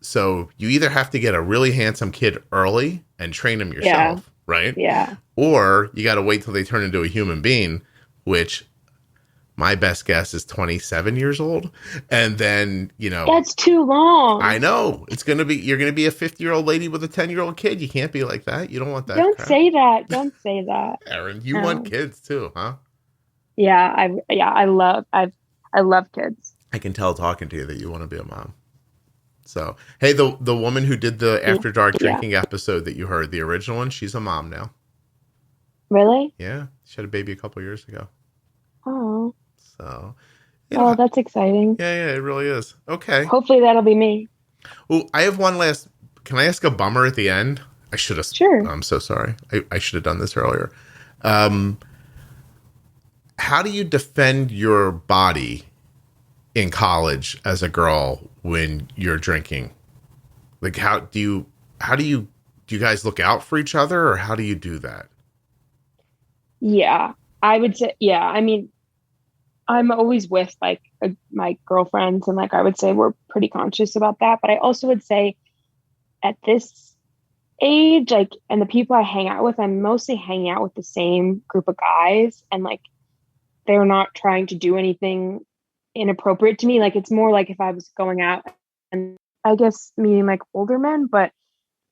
So you either have to get a really handsome kid early and train them yourself, right? Yeah. Or you got to wait till they turn into a human being, which my best guess is 27 years old. And then, that's too long. I know. You're going to be a 50-year-old lady with a 10-year-old kid. You can't be like that. You don't want that. Don't say that. Don't say that. Erin, you want kids too, huh? Yeah. I love kids. I can tell talking to you that you want to be a mom. So, hey, the woman who did the After Dark drinking episode that you heard, the original one, she's a mom now. Really? Yeah. She had a baby a couple years ago. Oh. So, that's exciting. Yeah, it really is. Okay. Hopefully that'll be me. Oh, I have one last. Can I ask a bummer at the end? I should have. Sure. I'm so sorry. I should have done this earlier. How do you defend your body in college as a girl when you're drinking? Like, do you guys look out for each other, or how do you do that? Yeah, I would say, I mean, I'm always with like my girlfriends, and like I would say we're pretty conscious about that. But I also would say at this age, like, and the people I hang out with, I'm mostly hanging out with the same group of guys, and like they're not trying to do anything inappropriate to me. Like, it's more like if I was going out and I guess meeting like older men, but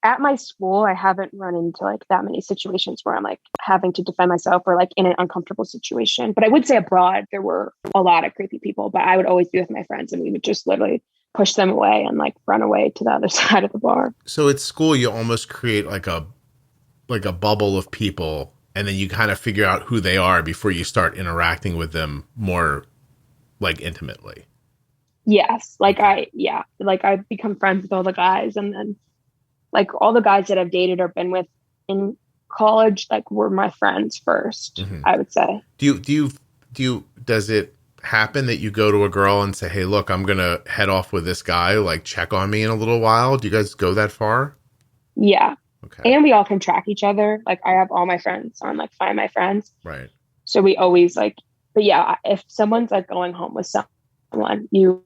at my school, I haven't run into like that many situations where I'm like having to defend myself or like in an uncomfortable situation. But I would say abroad, there were a lot of creepy people, but I would always be with my friends and we would just literally push them away and like run away to the other side of the bar. So at school, you almost create like a bubble of people, and then you kind of figure out who they are before you start interacting with them more like intimately. Yes. Like I become friends with all the guys, and then like all the guys that I've dated or been with in college, like were my friends first, I would say. Does it happen that you go to a girl and say, hey, look, I'm going to head off with this guy, like check on me in a little while? Do you guys go that far? Yeah. Okay. And we all can track each other. Like I have all my friends on like Find My Friends. Right. So we always like, but yeah, if someone's like going home with someone, you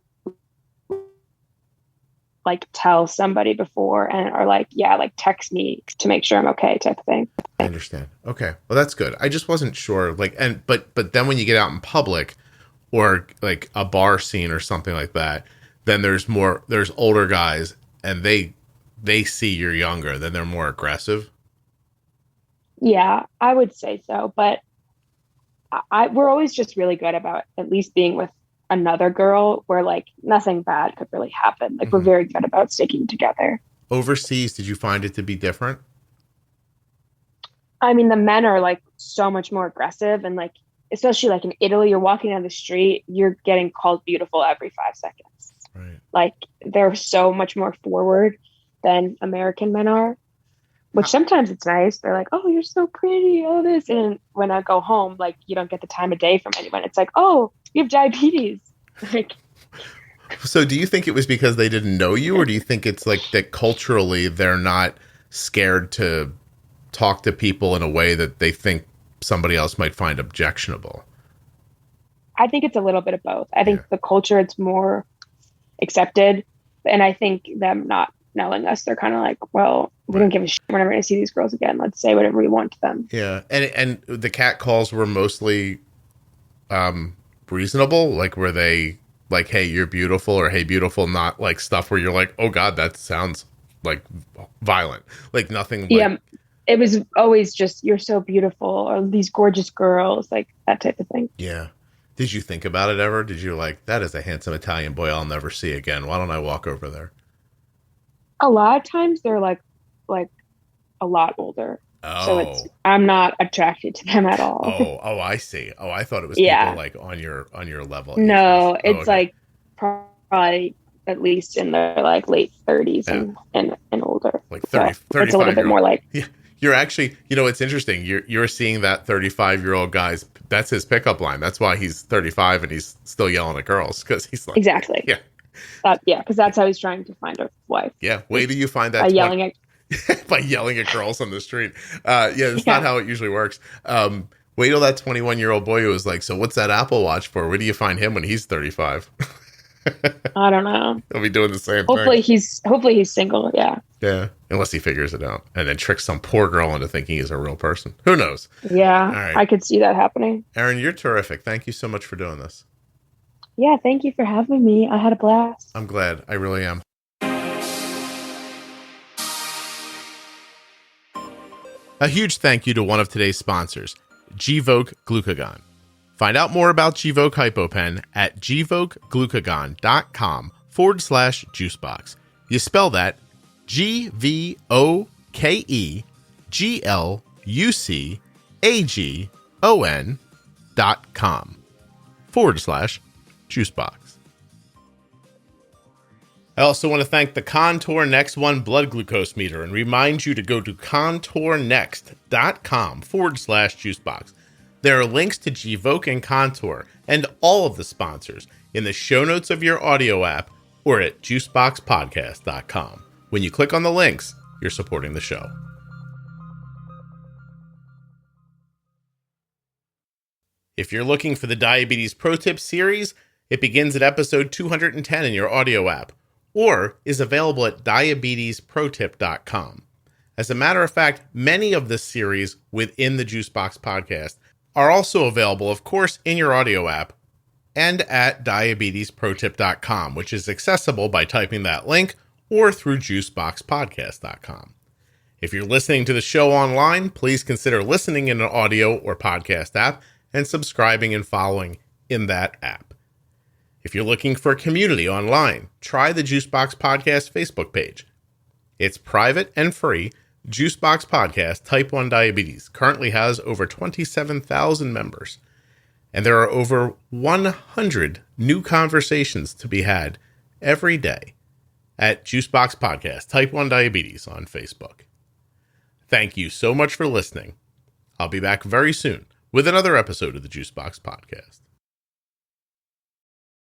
like tell somebody before and are like, yeah, like text me to make sure I'm okay type of thing. I understand. Okay. Well, that's good. I just wasn't sure. Like, but then when you get out in public or like a bar scene or something like that, then there's older guys and they see you're younger, then they're more aggressive. Yeah, I would say so. But we're always just really good about at least being with another girl where like nothing bad could really happen. Like we're very good about sticking together. Overseas, did you find it to be different? I mean, the men are like so much more aggressive, and like, especially like in Italy, you're walking down the street, you're getting called beautiful every 5 seconds. Right. Like they're so much more forward than American men are, which sometimes it's nice. They're like, oh, you're so pretty, all this. And when I go home, like you don't get the time of day from anyone. It's like, oh, you have diabetes. Like, so do you think it was because they didn't know you, or do you think it's like that culturally they're not scared to talk to people in a way that they think somebody else might find objectionable? I think it's a little bit of both. I think the culture, it's more accepted. And I think them not knowing us, they're kind of like, well, we don't give a shit. We're never going to see these girls again. Let's say whatever we want to them. Yeah. And the cat calls were mostly reasonable? Like, were they like, hey, you're beautiful, or hey, beautiful, not like stuff where you're like, oh God, that sounds like violent. Like nothing. Yeah. It was always just, you're so beautiful, or these gorgeous girls, like that type of thing. Yeah. Did you think about it ever? Did you like, that is a handsome Italian boy I'll never see again. Why don't I walk over there? A lot of times they're like a lot older. Oh. So I'm not attracted to them at all. Oh, I see. Oh, I thought it was people like on your level. No, it's like probably at least in their like late 30s and older. Like 30, so it's a little bit more like. Yeah. You're actually, it's interesting. You're seeing that 35-year-old guy's, that's his pickup line. That's why he's 35 and he's still yelling at girls, because he's like, exactly. Yeah. Because that's how he's trying to find a wife. Yeah. Wait till you find that. By yelling at by yelling at girls on the street. That's not how it usually works. Wait till that 21-year-old boy who was like, so what's that Apple Watch for? Where do you find him when he's 35? I don't know. He'll be doing the same thing. Hopefully he's single. Yeah. Yeah. Unless he figures it out and then tricks some poor girl into thinking he's a real person. Who knows? Yeah. All right. I could see that happening. Erin, you're terrific. Thank you so much for doing this. Yeah. Thank you for having me. I had a blast. I'm glad. I really am. A huge thank you to one of today's sponsors, Gvoke Glucagon. Find out more about Gvoke HypoPen at gvokeglucagon.com/juicebox. You spell that GVOKEGLUCAGON.com/juicebox. I also want to thank the Contour Next One blood glucose meter and remind you to go to contournext.com/juicebox. There are links to Gvoke and Contour and all of the sponsors in the show notes of your audio app or at juiceboxpodcast.com. When you click on the links, you're supporting the show. If you're looking for the Diabetes Pro Tips series, it begins at episode 210 in your audio app, or is available at diabetesprotip.com. As a matter of fact, many of this series within the Juicebox podcast are also available, of course, in your audio app and at diabetesprotip.com, which is accessible by typing that link or through juiceboxpodcast.com. If you're listening to the show online, please consider listening in an audio or podcast app and subscribing and following in that app. If you're looking for a community online, try the Juicebox Podcast Facebook page. It's private and free. Juicebox Podcast Type 1 Diabetes currently has over 27,000 members, and there are over 100 new conversations to be had every day at Juicebox Podcast Type 1 Diabetes on Facebook. Thank you so much for listening. I'll be back very soon with another episode of the Juicebox Podcast.